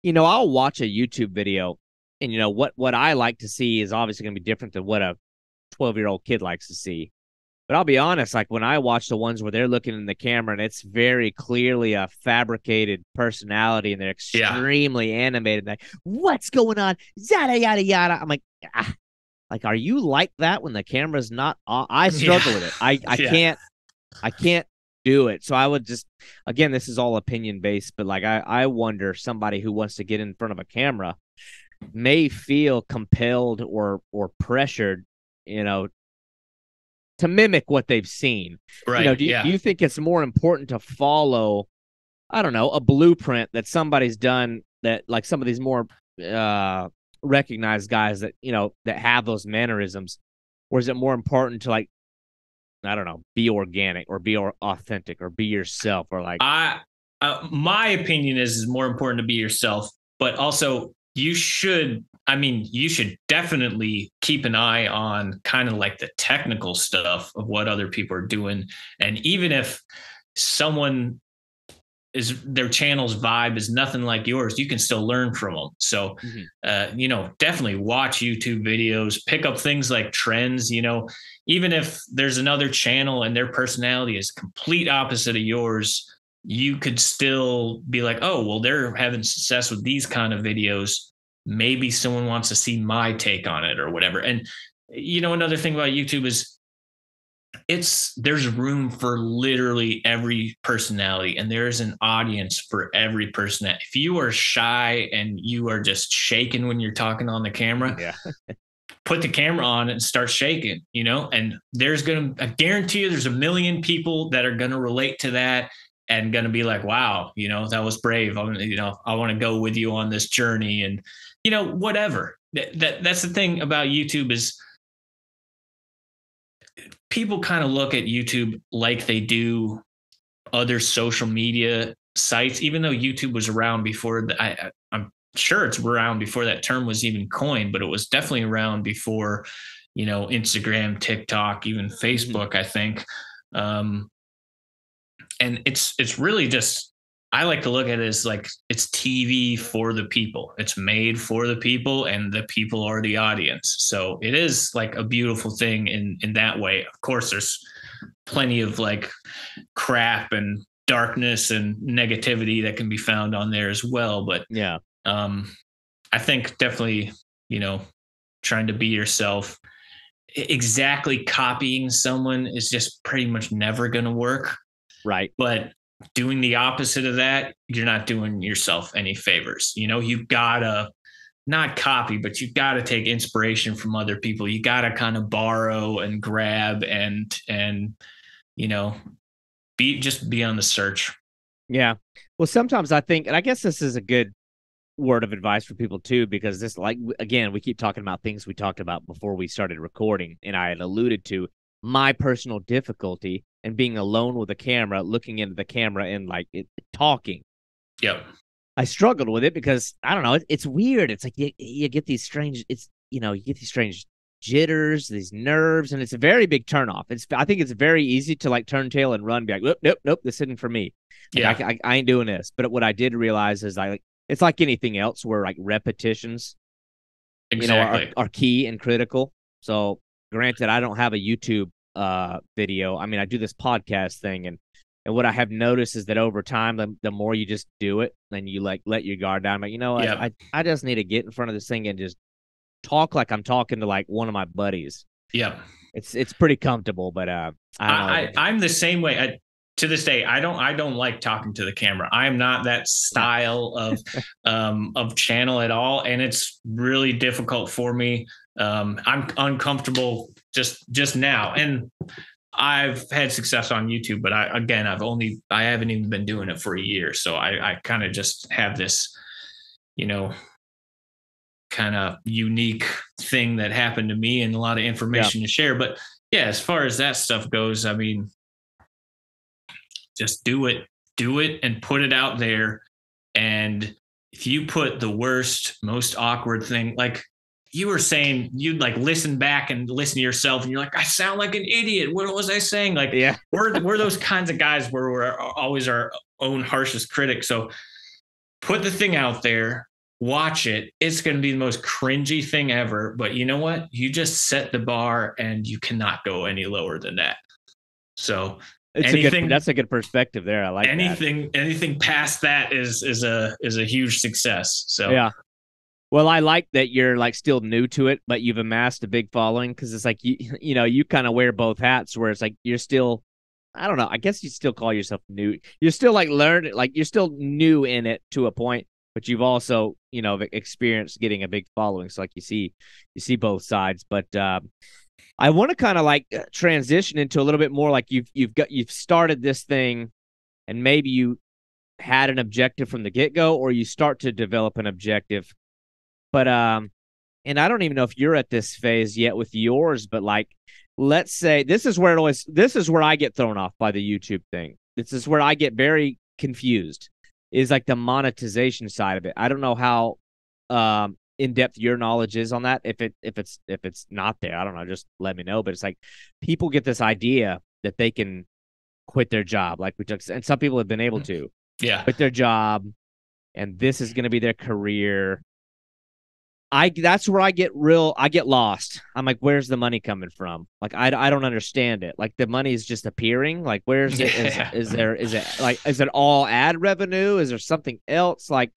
I'll watch a YouTube video, and what I like to see is obviously going to be different than what a 12-year-old kid likes to see. But I'll be honest, like when I watch the ones where they're looking in the camera and it's very clearly a fabricated personality and they're extremely animated, like, what's going on? Yada, yada, yada. I'm like, like, are you like that when the camera's not on? I struggle with it. I can't do it. So I would just, again, this is all opinion based, but like, I wonder, somebody who wants to get in front of a camera may feel compelled or pressured, to mimic what they've seen.
Right.
Do you think it's more important to follow, I don't know, a blueprint that somebody's done, that like some of these more recognized guys that, that have those mannerisms? Or is it more important to, like, I don't know, be organic or be authentic or be yourself, or like,
my opinion is more important to be yourself, but also you should definitely keep an eye on kind of like the technical stuff of what other people are doing. And even if someone their channel's vibe is nothing like yours, you can still learn from them. So, definitely watch YouTube videos, pick up things like trends, even if there's another channel and their personality is complete opposite of yours, you could still be like, oh, well, they're having success with these kind of videos. Maybe someone wants to see my take on it or whatever. And, another thing about YouTube is there's room for literally every personality, and there's an audience for every person. If you are shy and you are just shaking when you're talking on the camera, put the camera on and start shaking, and I guarantee you there's a million people that are going to relate to that and going to be like, wow, that was brave. I want to go with you on this journey, and, whatever, that's the thing about YouTube is people kind of look at YouTube like they do other social media sites, even though YouTube was around before. I'm sure it's around before that term was even coined, but it was definitely around before, Instagram, TikTok, even Facebook, I think. And it's really just, I like to look at it as like it's TV for the people. It's made for the people, and the people are the audience. So it is like a beautiful thing in that way. Of course, there's plenty of like crap and darkness and negativity that can be found on there as well. But
yeah,
I think definitely, trying to be yourself, exactly copying someone is just pretty much never going to work.
Right.
But doing the opposite of that, you're not doing yourself any favors. You've got to not copy, but you've got to take inspiration from other people. You got to kind of borrow and grab and be on the search.
Yeah. Well, sometimes I think, and I guess this is a good word of advice for people too, because this, like, again, we keep talking about things we talked about before we started recording, and I had alluded to my personal difficulty and being alone with a camera, looking into the camera and like talking.
Yep.
I struggled with it because I don't know. It's weird. It's like you get these strange. You get these strange jitters, these nerves, and it's a very big turnoff. I think it's very easy to like turn tail and run, be like, nope, this isn't for me. Like,
yeah,
I ain't doing this. But what I did realize is it's like anything else where like repetitions,
exactly,
are key and critical. So granted, I don't have a YouTube video. I mean, I do this podcast thing, and what I have noticed is that over time, the more you just do it, and you like let your guard down, I'm like, I just need to get in front of this thing and just talk like I'm talking to like one of my buddies.
Yeah.
It's pretty comfortable, but I don't know.
I'm the same way. To this day, I don't like talking to the camera. I am not that style of channel at all, and it's really difficult for me. I'm uncomfortable just now, and I've had success on YouTube, but I haven't even been doing it for a year, so I kind of just have this, kind of unique thing that happened to me, and a lot of information to share. But yeah, as far as that stuff goes, I mean, just do it and put it out there. And if you put the worst, most awkward thing, like you were saying, you'd like listen back and listen to yourself, and you're like, I sound like an idiot. What was I saying? Like, we're those kinds of guys where we're always our own harshest critic. So put the thing out there, watch it. It's going to be the most cringy thing ever. But you know what? You just set the bar, and you cannot go any lower than that. So
that's a good perspective there. I like
anything past that is a huge success. So
yeah. Well, I like that you're like still new to it, but you've amassed a big following, because it's like you kind of wear both hats, where it's like you're still, I don't know, I guess you still call yourself new. You're still like learning, like you're still new in it to a point, but you've also experienced getting a big following. So like you see both sides, but I want to kind of like transition into a little bit more like you've started this thing, and maybe you had an objective from the get-go, or you start to develop an objective. But and I don't even know if you're at this phase yet with yours, but like, let's say this is where I get thrown off by the YouTube thing. This is where I get very confused, is like the monetization side of it. I don't know how in depth your knowledge is on that. If it's not there, I don't know, just let me know. But it's like people get this idea that they can quit their job, like we took, and some people have been able to quit their job, and this is going to be their career. That's where I get lost. I'm like, where's the money coming from? Like, I don't understand it. Like, the money is just appearing. Like, where's it? Is it all ad revenue? Is there something else? Like,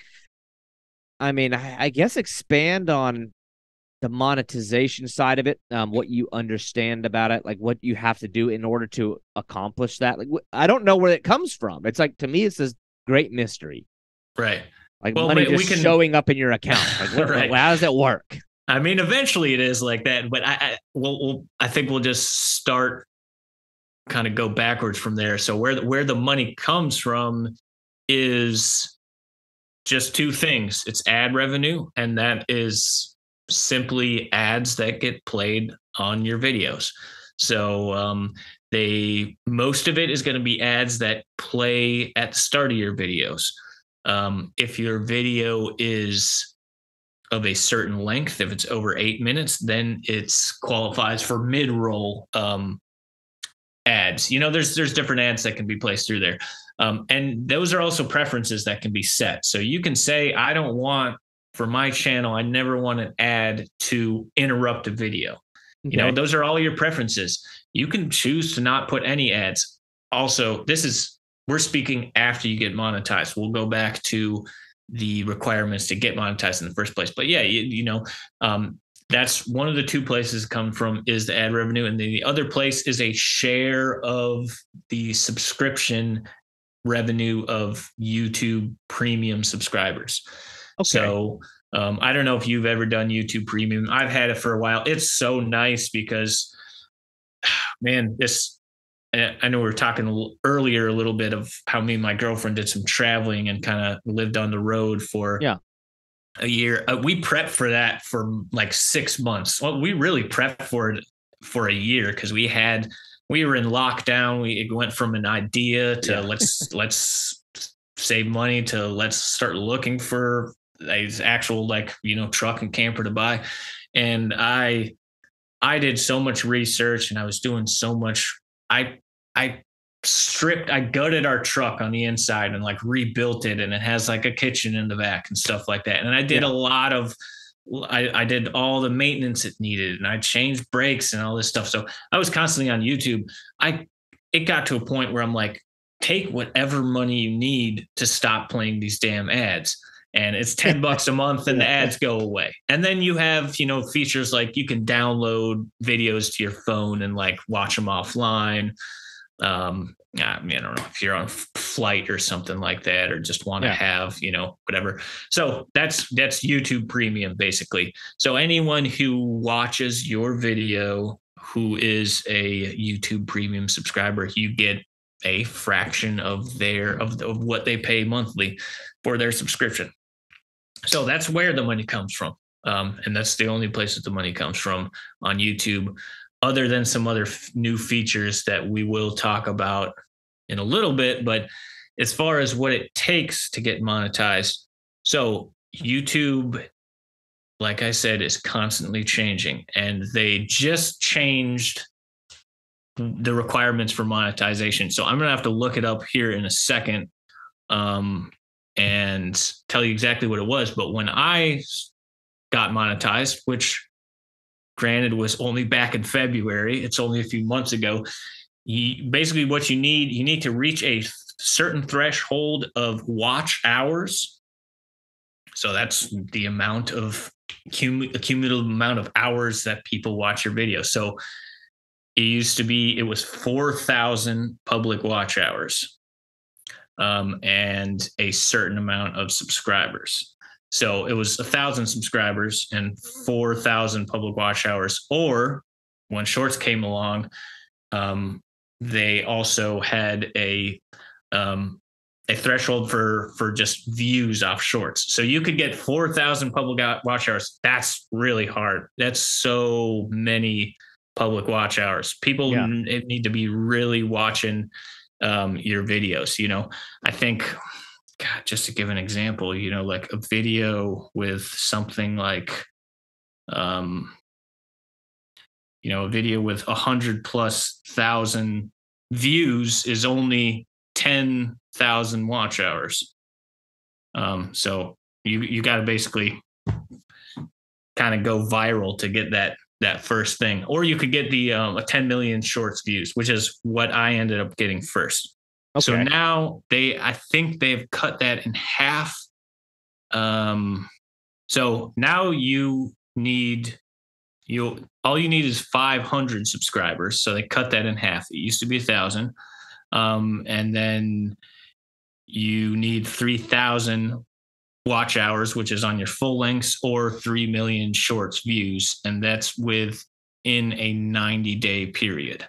I mean, I guess expand on the monetization side of it, what you understand about it, like what you have to do in order to accomplish that. Like, I don't know where it comes from. It's like, to me, it's this great mystery.
Right.
Like, money just showing up in your account. Like,
right.
How does it work?
I mean, eventually it is like that, but I think we'll just start, kind of go backwards from there. So where the money comes from is just two things. It's ad revenue, and that is simply ads that get played on your videos. So most of it is going to be ads that play at the start of your videos. If your video is of a certain length, if it's over 8 minutes, then it qualifies for mid-roll ads. There's different ads that can be placed through there. And those are also preferences that can be set. So you can say, I don't want, for my channel, I never want an ad to interrupt a video. Okay. Those are all your preferences. You can choose to not put any ads. Also, we're speaking after you get monetized. We'll go back to the requirements to get monetized in the first place. But yeah, that's one of the two places it comes from, is the ad revenue. And the other place is a share of the subscription revenue of YouTube premium subscribers. Okay. So I don't know if you've ever done YouTube premium. I've had it for a while. It's so nice because, man, I know we were talking earlier a little bit of how me and my girlfriend did some traveling and kind of lived on the road for a year. We prepped for that for like 6 months. Well, we really prepped for it for a year because we were in lockdown. It went from an idea to let's save money to let's start looking for a actual truck and camper to buy. And I did so much research and I was doing so much. I gutted our truck on the inside and rebuilt it, and it has a kitchen in the back and stuff like that. And I did a lot of, I did all the maintenance it needed, and I changed brakes and all this stuff. So I was constantly on YouTube. It got to a point where I'm like, take whatever money you need to stop playing these damn ads. And it's $10 a month and the ads go away. And then you have, features like you can download videos to your phone and watch them offline. I don't know if you're on flight or something like that, or just want to have, whatever. So that's YouTube premium basically. So anyone who watches your video, who is a YouTube premium subscriber, you get a fraction of what they pay monthly for their subscription. So that's where the money comes from. And that's the only place that the money comes from on YouTube, other than some other new features that we will talk about in a little bit. But as far as what it takes to get monetized, so YouTube, like I said, is constantly changing, and they just changed the requirements for monetization. So I'm going to have to look it up here in a second and tell you exactly what it was. But when I got monetized, which granted was only back in February, it's only a few months ago, basically what you need to reach a certain threshold of watch hours. So that's the amount of cumulative amount of hours that people watch your video. So it was 4,000 public watch hours. And a certain amount of subscribers. So it was 1,000 subscribers and 4,000 public watch hours. Or when Shorts came along, they also had a threshold for just views off Shorts. So you could get 4,000 public watch hours. That's really hard. That's so many public watch hours. People need to be really watching your videos. I think, God, just to give an example, like a video with something like, a video with 100,000+ views is only 10,000 watch hours. So you got to basically kind of go viral to get that first thing, or you could get the 10 million Shorts views, which is what I ended up getting first. Okay. So now I think they've cut that in half. So now all you need is 500 subscribers. So they cut that in half. It used to be 1,000. And then you need 3,000 watch hours, which is on your full lengths, or 3 million Shorts views. And that's within a 90-day period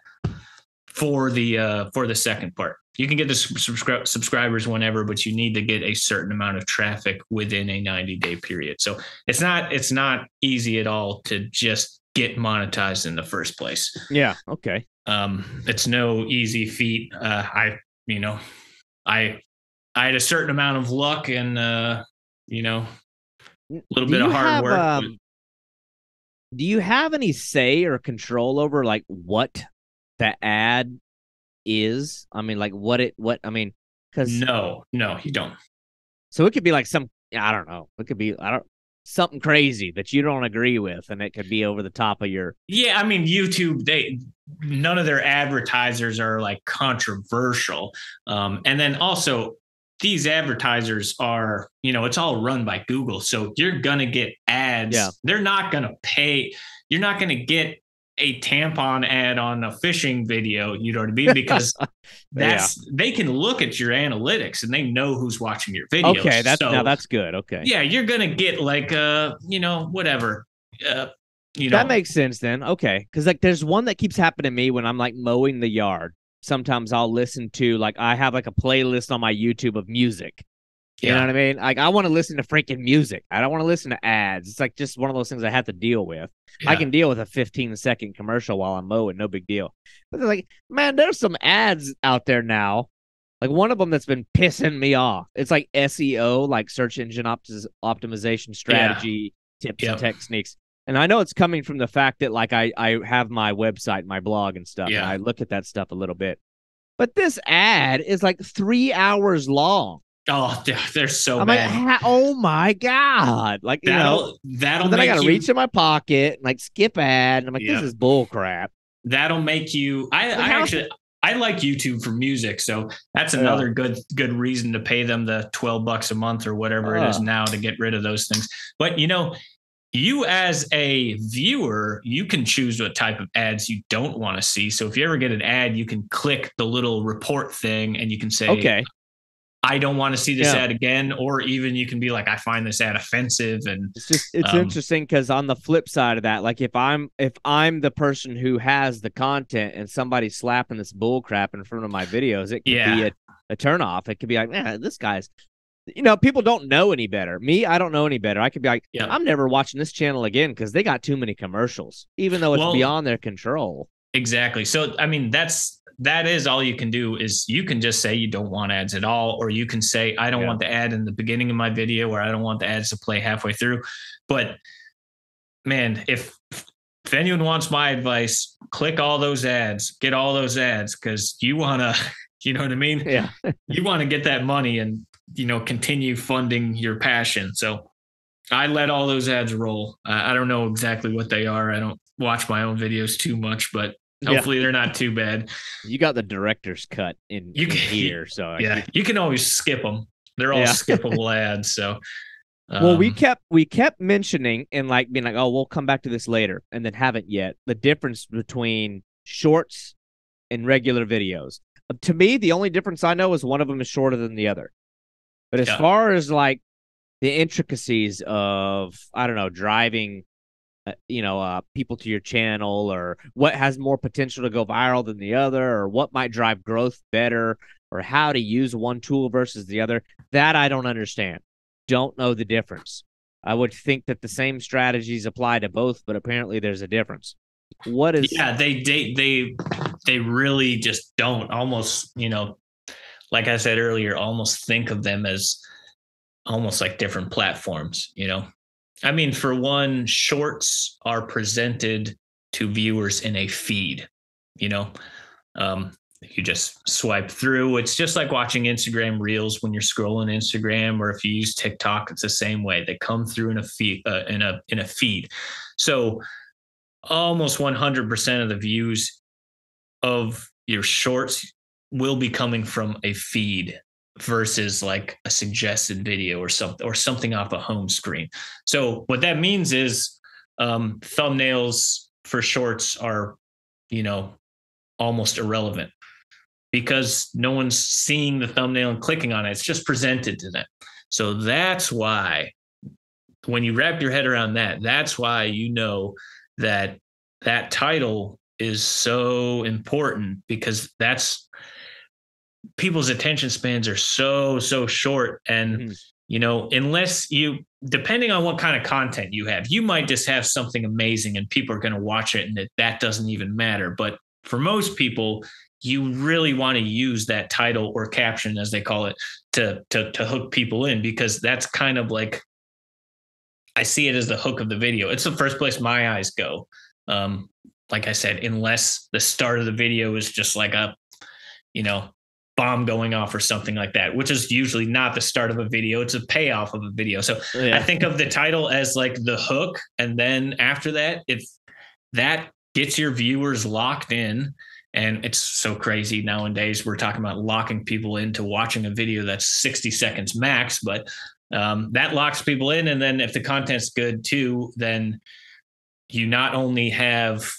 for the second part. You can get the subscribers whenever, but you need to get a certain amount of traffic within a 90-day period. So it's not easy at all to just get monetized in the first place.
Yeah. Okay.
It's no easy feat. I had a certain amount of luck and a little bit of hard work.
Do you have any say or control over like what the ad is? I mean, like because
no, you don't.
So it could be like I don't know. It could be something crazy that you don't agree with, and it could be over the top of your.
Yeah, I mean, YouTube, none of their advertisers are like controversial, and then also these advertisers are, it's all run by Google, so you're gonna get ads.
Yeah.
They're not gonna pay. You're not gonna get a tampon ad on a fishing video, you know what I mean? Because they can look at your analytics and they know who's watching your videos.
Okay, that's good. Okay.
Yeah, you're gonna get like whatever.
That makes sense then. Okay. Because like there's one that keeps happening to me when I'm like mowing the yard. Sometimes I'll listen to like I have like a playlist on my YouTube of music. You know what I mean? Like I want to listen to freaking music. I don't want to listen to ads. It's like just one of those things I have to deal with. Yeah. I can deal with a 15-second commercial while I'm mowing, no big deal. But they're like, man, there's some ads out there now. Like one of them that's been pissing me off. It's like SEO, like search engine optimization strategy tips and techniques. And I know it's coming from the fact that like I have my website, my blog and stuff, and I look at that stuff a little bit. But this ad is like 3 hours long.
Oh, they're so bad.
Like, oh my God. Like,
that'll
then I got to reach in my pocket and like skip ad. And I'm like, this is bull crap.
That'll make you, I like YouTube for music. So that's another good reason to pay them the $12 a month or whatever it is now to get rid of those things. But you as a viewer, you can choose what type of ads you don't want to see. So if you ever get an ad, you can click the little report thing and you can say, okay, I don't want to see this ad again. Or even you can be like, I find this ad offensive. And
it's interesting because on the flip side of that, like if I'm the person who has the content and somebody's slapping this bull crap in front of my videos, it could be a turnoff. It could be like, man, this guy's, people don't know any better. Me, I don't know any better. I could be like, I'm never watching this channel again because they got too many commercials, even though it's beyond their control.
Exactly. So, I mean, that is all you can do is you can just say you don't want ads at all, or you can say, I don't want the ad in the beginning of my video, or I don't want the ads to play halfway through. But man, if anyone wants my advice, click all those ads, get all those ads, because you want to, you know what I mean?
Yeah.
You want to get that money and, continue funding your passion. So I let all those ads roll. I don't know exactly what they are. I don't watch my own videos too much, but hopefully they're not too bad.
You got the director's cut in here. So
you can always skip them. They're all skippable ads. So,
well, we kept mentioning and like being like, oh, we'll come back to this later, and then haven't yet. The difference between shorts and regular videos. To me, the only difference I know is one of them is shorter than the other. But as far as like the intricacies of, I don't know, driving, people to your channel, or what has more potential to go viral than the other, or what might drive growth better, or how to use one tool versus the other, that I don't understand. Don't know the difference. I would think that the same strategies apply to both, but apparently there's a difference. What is?
Yeah, they really just don't. Almost, like I said earlier, almost think of them as almost like different platforms. I mean, for one, shorts are presented to viewers in a feed. You just swipe through. It's just like watching Instagram Reels when you're scrolling Instagram, or if you use TikTok, it's the same way. They come through in a feed. In a feed. So almost 100% of the views of your shorts will be coming from a feed versus like a suggested video or something off a home screen. So what that means is thumbnails for shorts are, almost irrelevant because no one's seeing the thumbnail and clicking on it. It's just presented to them. So that's why when you wrap your head around that, that's why that title is so important, because that's people's attention spans are so short. And, unless depending on what kind of content you have, you might just have something amazing and people are going to watch it, and that doesn't even matter. But for most people, you really want to use that title or caption, as they call it, to hook people in, because that's kind of like, I see it as the hook of the video. It's the first place my eyes go. Like I said, unless the start of the video is just like a, bomb going off or something like that, which is usually not the start of a video. It's a payoff of a video. So I think of the title as like the hook. And then after that, if that gets your viewers locked in, and it's so crazy nowadays, we're talking about locking people into watching a video that's 60 seconds max, but that locks people in. And then if the content's good too, then you not only have,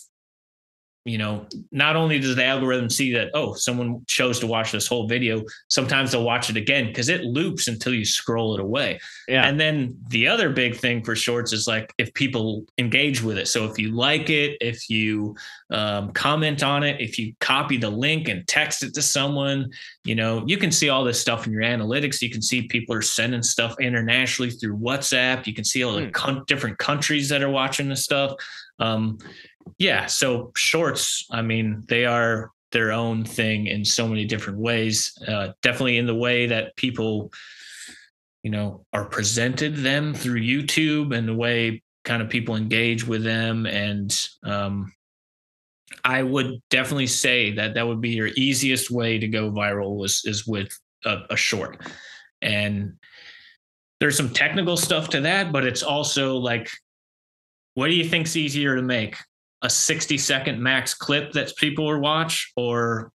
not only does the algorithm see that, oh, someone chose to watch this whole video, sometimes they'll watch it again because it loops until you scroll it away. Yeah. And then the other big thing for shorts is like if people engage with it. So if you like it, if you comment on it, if you copy the link and text it to someone, you can see all this stuff in your analytics. You can see people are sending stuff internationally through WhatsApp. You can see all the different countries that are watching this stuff. Yeah. So shorts, I mean, they are their own thing in so many different ways. Definitely in the way that people, are presented them through YouTube, and the way kind of people engage with them. And I would definitely say that would be your easiest way to go viral is with a short. And there's some technical stuff to that, but it's also like, what do you think's easier to make? A 60-second max clip that people will watch, or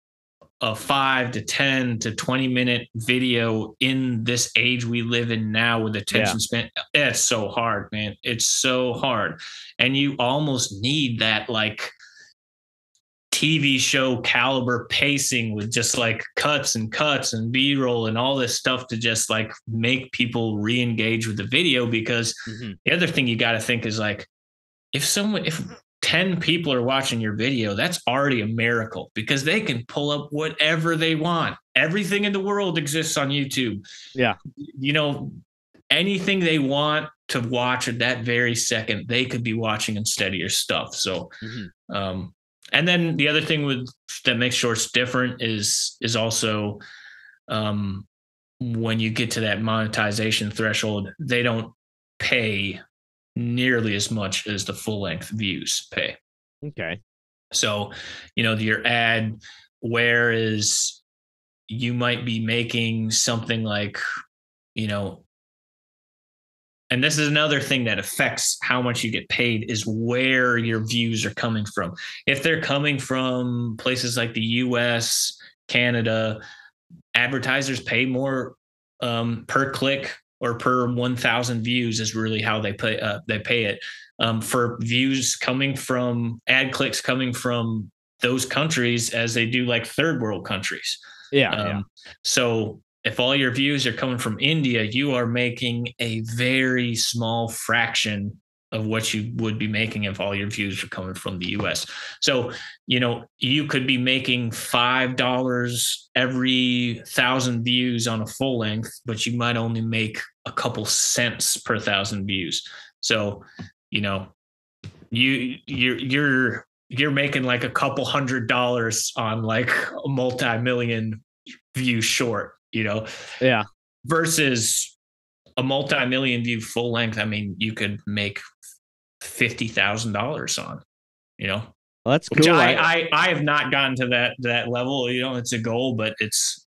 a 5 to 10 to 20-minute video in this age we live in now with attention span? It's so hard, man. It's so hard. And you almost need that like TV show caliber pacing with just like cuts and B-roll and all this stuff to just like make people re-engage with the video. Because the other thing you got to think is like, if 10 people are watching your video, that's already a miracle, because they can pull up whatever they want. Everything in the world exists on YouTube. Yeah. Anything they want to watch at that very second, they could be watching instead of your stuff. So, and then the other thing that makes shorts different is also, when you get to that monetization threshold, they don't pay nearly as much as the full length views pay. Okay. So, your ad, whereas you might be making something like, and this is another thing that affects how much you get paid, is where your views are coming from. If they're coming from places like the US, Canada, advertisers pay more per click, or per 1,000 views is really how they pay it. For views coming from ad clicks coming from those countries, as they do like third world countries. Yeah. So if all your views are coming from India, you are making a very small fraction of what you would be making if all your views are coming from the US. So, you could be making $5 every 1,000 views on a full length, but you might only make a couple cents per 1,000 views. So, you're making like a couple $100 on like a multi-million view short, Yeah. Versus a multi-million view full length. I mean, you could make $50,000 on, Well, that's cool. Which I have not gotten to that level. It's a goal, but it's,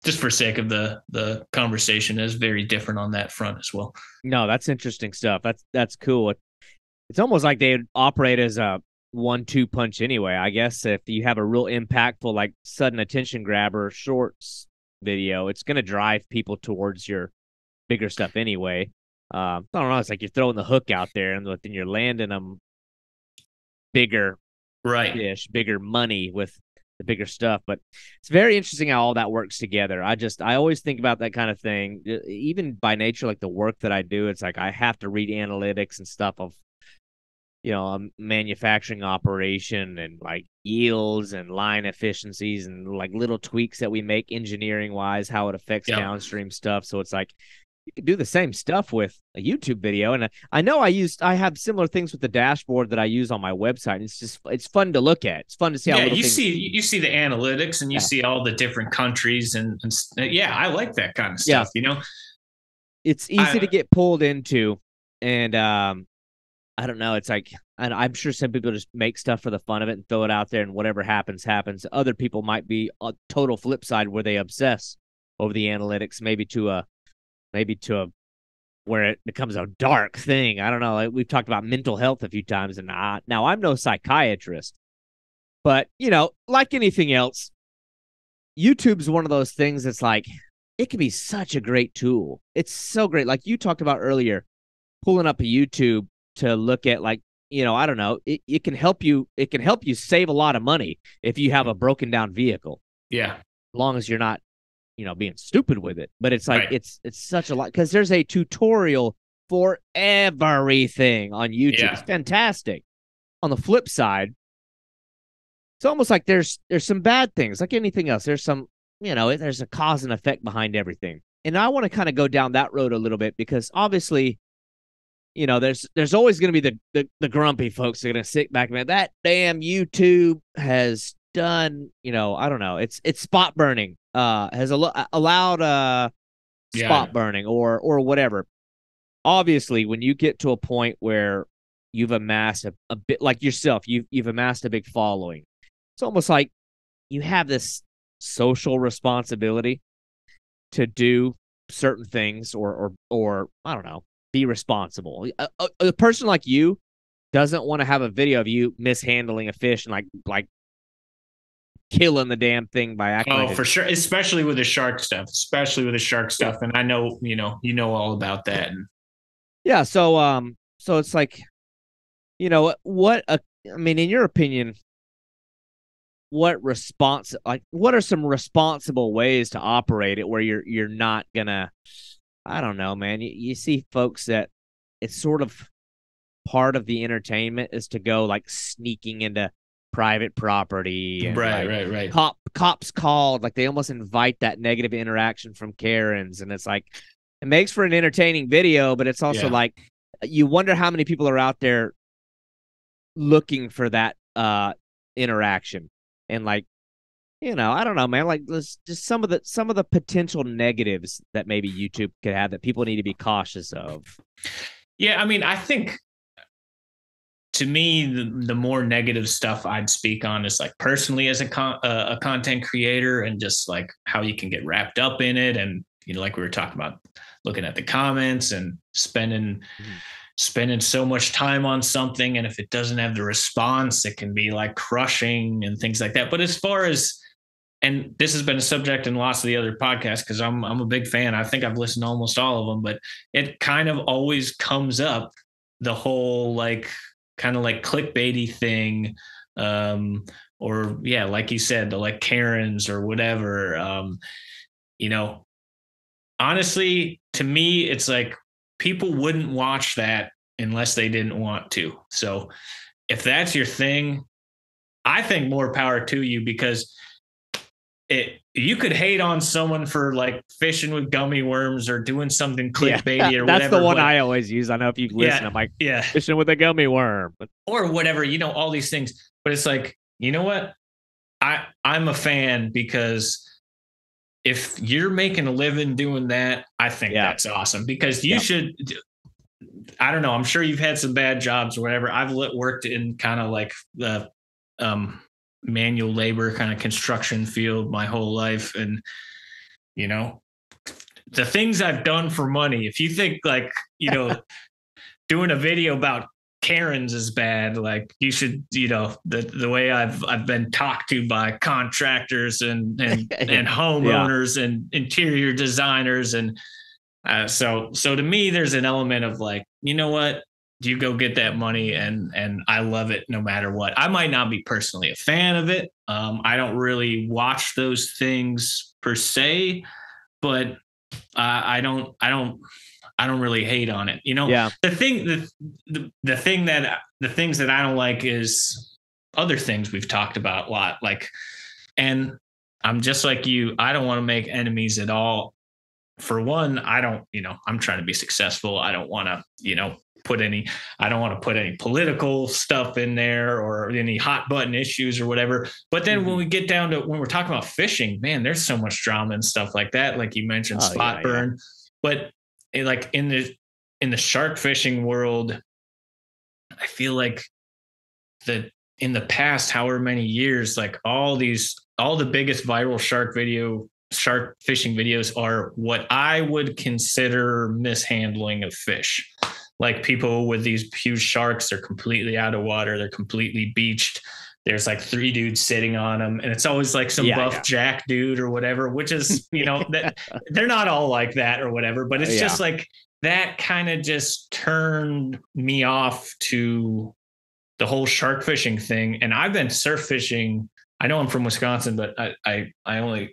just for sake of the conversation, is very different on that front as well.
No, that's interesting stuff. That's cool. It's almost like they operate as a 1-2 punch anyway. I guess if you have a real impactful, like sudden attention grabber shorts video, it's going to drive people towards your bigger stuff anyway. I don't know. It's like you're throwing the hook out there, and then you're landing them bigger fish, bigger money with the bigger stuff. But it's very interesting how all that works together. I always think about that kind of thing, even by nature, like the work that I do. It's like I have to read analytics and stuff of a manufacturing operation and like yields and line efficiencies and like little tweaks that we make engineering wise, how it affects downstream stuff. So it's like you can do the same stuff with a YouTube video. And I know I have similar things with the dashboard that I use on my website. It's fun to look at. It's fun to see how
you see the analytics and you see all the different countries and I like that kind of stuff.
It's easy to get pulled into, and I don't know. It's like, and I'm sure some people just make stuff for the fun of it and throw it out there, and whatever happens, happens. Other people might be a total flip side where they obsess over the analytics, maybe to a where it becomes a dark thing. I don't know. Like, we've talked about mental health a few times, and now I'm no psychiatrist, but like anything else, YouTube's one of those things that's like, it can be such a great tool. It's so great. Like you talked about earlier, pulling up a YouTube to look at, like, I don't know, it can help you. It can help you save a lot of money if you have a broken down vehicle.
Yeah.
As long as you're not, being stupid with it. But it's like, it's such a lot, because there's a tutorial for everything on YouTube. Yeah. It's fantastic. On the flip side, it's almost like there's some bad things, like anything else. There's some, there's a cause and effect behind everything. And I want to kind of go down that road a little bit, because obviously, there's always going to be the grumpy folks that are going to sit back and be, that damn YouTube has done, I don't know, it's spot burning, has allowed spot burning or whatever. Obviously, when you get to a point where you've amassed a bit, like yourself, you've amassed a big following, it's almost like you have this social responsibility to do certain things or I don't know, be responsible. A person like you doesn't want to have a video of you mishandling a fish and like killing the damn thing by acting.
Oh, for sure. Especially with the shark stuff. And I know, all about that.
Yeah. So it's like, in your opinion, what are some responsible ways to operate it where you're not gonna, I don't know, man. You see folks that it's sort of part of the entertainment is to go like sneaking into private property. And
right.
Cops called, like they almost invite that negative interaction from Karens. And it's like, it makes for an entertaining video, but it's also like, you wonder how many people are out there looking for that interaction. And like, I don't know, man. Like, let's just some of the potential negatives that maybe YouTube could have that people need to be cautious of.
Yeah, I think to me, the more negative stuff I'd speak on is like personally as a content creator, and just like how you can get wrapped up in it, and like we were talking about, looking at the comments and spending so much time on something, and if it doesn't have the response, it can be like crushing and things like that. But as far as, and this has been a subject in lots of the other podcasts, because I'm a big fan. I think I've listened to almost all of them, but it kind of always comes up, the whole like kind of like clickbaity thing, or like you said, the like Karens or whatever. Honestly, to me, it's like people wouldn't watch that unless they didn't want to. So if that's your thing, I think more power to you, because you could hate on someone for like fishing with gummy worms or doing something clickbaity or whatever.
That's the one I always use. I know if you listen, I'm like, fishing with a gummy worm,
or whatever, all these things. But it's like, you know what? I'm a fan, because if you're making a living doing that, I think that's awesome, because you should. I don't know. I'm sure you've had some bad jobs or whatever. I've worked in kind of like the manual labor kind of construction field my whole life. And, the things I've done for money, if you think like, doing a video about Karens is bad, like you should, the way I've been talked to by contractors and homeowners and interior designers. And so to me, there's an element of like, you know what? You go get that money, and I love it no matter what. I might not be personally a fan of it. I don't really watch those things per se, but I don't really hate on it. You know,
Yeah.
the things that I don't like is other things we've talked about a lot. Like, and I'm just like you. I don't want to make enemies at all. For one, I don't, I'm trying to be successful. I don't want to, I don't want to put any political stuff in there or any hot button issues or whatever. But then when we get down to when we're talking about fishing, man, there's so much drama and stuff like that. Like you mentioned, spot burn, but like in the shark fishing world, I feel like that in the past, however many years, like all the biggest viral shark fishing videos are what I would consider mishandling of fish. Like people with these huge sharks, they're completely out of water, they're completely beached. There's like 3 dudes sitting on them, and it's always like some buff jack dude or whatever, which is, that they're not all like that or whatever, but it's just like that kind of just turned me off to the whole shark fishing thing. And I've been surf fishing. I know I'm from Wisconsin, but I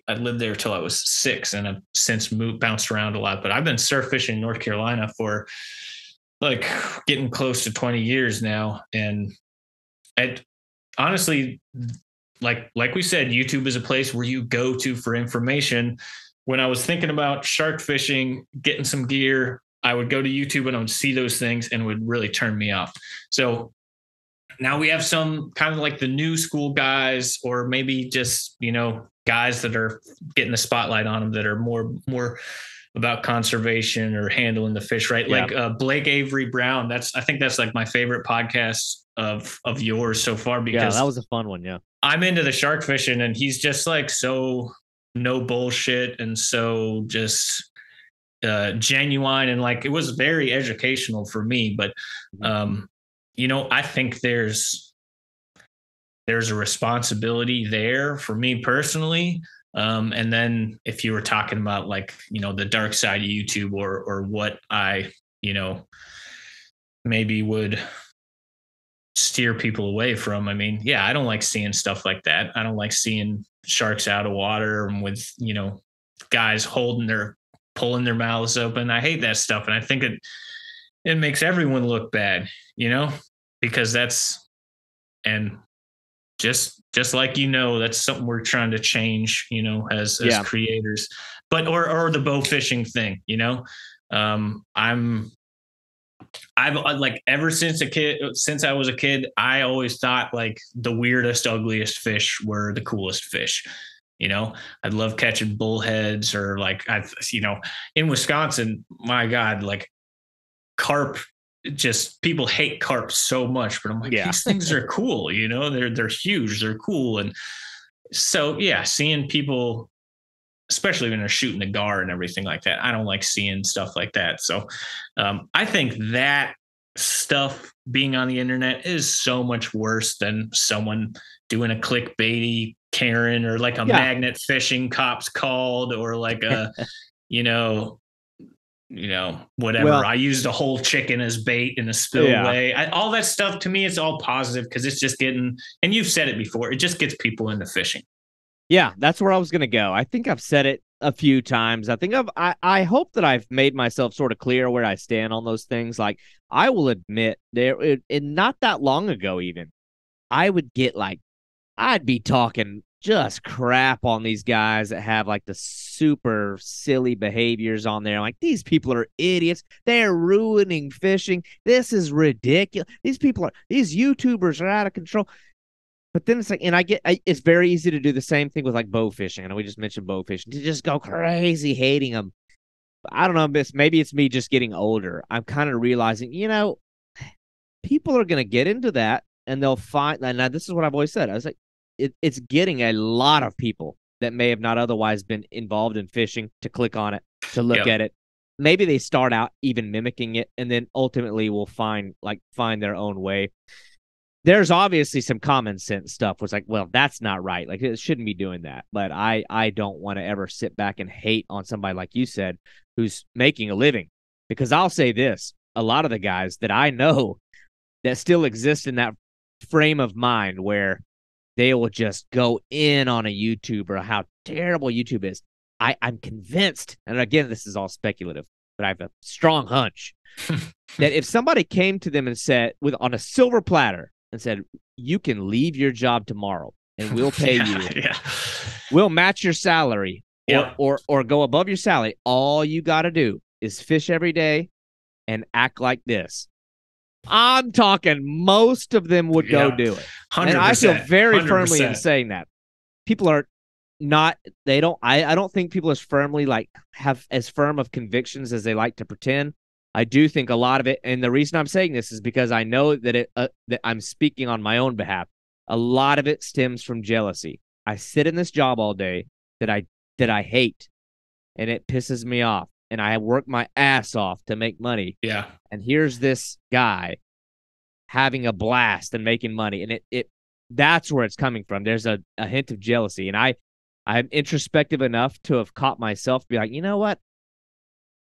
lived there till I was 6, and I've since bounced around a lot. But I've been surf fishing in North Carolina for like getting close to 20 years now. And honestly, like we said, YouTube is a place where you go to for information. When I was thinking about shark fishing, getting some gear, I would go to YouTube and I would see those things and it would really turn me off. So now we have some kind of like the new school guys, or maybe just, guys that are getting the spotlight on them that are more about conservation or handling the fish, right? Yeah. Like Blake Avery Brown. I think that's like my favorite podcast of yours so far, because
that was a fun one. Yeah.
I'm into the shark fishing, and he's just like, so no bullshit. And so just genuine. And like, it was very educational for me, but, I think there's a responsibility there for me personally. And then if you were talking about like, the dark side of YouTube or what I, maybe would steer people away from. I mean, yeah, I don't like seeing stuff like that. I don't like seeing sharks out of water and with, guys pulling their mouths open. I hate that stuff. And I think it makes everyone look bad, because and just like, that's something we're trying to change, as creators, but, or the bow fishing thing, I've like ever since I was a kid, I always thought like the weirdest, ugliest fish were the coolest fish. I'd love catching bullheads, or like in Wisconsin, my God, like carp, just people hate carp so much, but I'm like, these things are cool. They're huge, they're cool. And so, seeing people, especially when they're shooting a gar and everything like that, I don't like seeing stuff like that. So I think that stuff being on the internet is so much worse than someone doing a clickbaity Karen, or like a magnet fishing cops called, or like a, whatever. Well, I used a whole chicken as bait in a spillway. All that stuff, to me, it's all positive, because it's just getting, and you've said it before, it just gets people into fishing.
Yeah, that's where I was going to go. I think I've said it a few times. I hope that I've made myself sort of clear where I stand on those things. Like, I will admit, not that long ago even, I'd be talking just crap on these guys that have like the super silly behaviors on there. Like, these people are idiots. They're ruining fishing. This is ridiculous. These YouTubers are out of control. But then it's like, and it's very easy to do the same thing with like bow fishing. I know we just mentioned bow fishing, to just go crazy hating them. But I don't know, maybe it's me just getting older. I'm kind of realizing, people are going to get into that, and they'll find, and now this is what I've always said. I was like, it's getting a lot of people that may have not otherwise been involved in fishing to click on it, to look at it. Maybe they start out even mimicking it, and then ultimately will find their own way. There's obviously some common sense stuff was like, well, that's not right. Like, it shouldn't be doing that. But I don't want to ever sit back and hate on somebody, like you said, who's making a living. Because I'll say this, a lot of the guys that I know that still exist in that frame of mind where they will just go in on a YouTuber, how terrible YouTube is. I'm convinced, and again, this is all speculative, but I have a strong hunch that if somebody came to them and said, on a silver platter, and said, "You can leave your job tomorrow, and we'll pay you.
Yeah.
We'll match your salary,
Yep.
or go above your salary. All you got to do is fish every day and act like this." I'm talking most of them would go do it.
100%.
And I feel very
100%.
firmly in saying that. People are not, they don't, I don't think people as firmly have as firm of convictions as they like to pretend. I do think a lot of it, and the reason I'm saying this is because I know that that I'm speaking on my own behalf. A lot of it stems from jealousy. I sit in this job all day that I hate, and it pisses me off, and I work my ass off to make money.
Yeah.
And here's this guy having a blast and making money, and it that's where it's coming from. There's a hint of jealousy, and I'm introspective enough to have caught myself be like, you know what?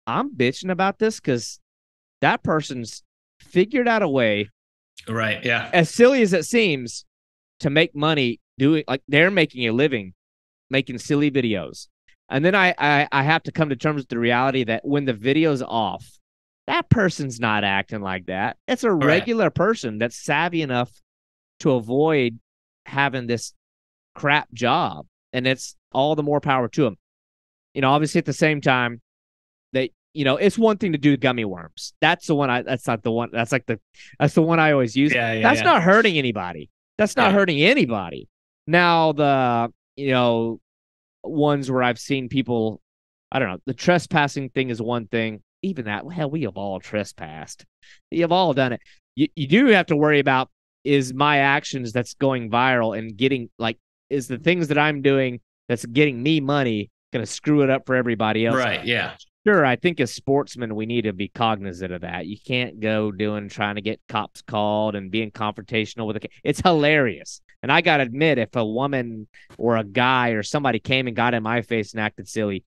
I'm bitching about this because that person's figured out a way,
right? Yeah,
as silly as it seems, to make money doing, like, they're making a living making silly videos. And then I have to come to terms with the reality that when the video's off, that person's not acting like that. It's a regular person that's savvy enough to avoid having this crap job, and it's all the more power to them. Obviously at the same time, that it's one thing to do gummy worms. That's the one that's the one I always use. That's not hurting anybody. That's not hurting anybody. Now the ones where I've seen people, I don't know, the trespassing thing is one thing. Even that, hell, we have all trespassed. You've all done it. You do have to worry about, is my actions that's going viral and getting, is the things that I'm doing that's getting me money going to screw it up for everybody else?
Right, yeah.
Sure, I think as sportsmen, we need to be cognizant of that. You can't go trying to get cops called and being confrontational with it's hilarious. And I got to admit, if a woman or a guy or somebody came and got in my face and acted silly,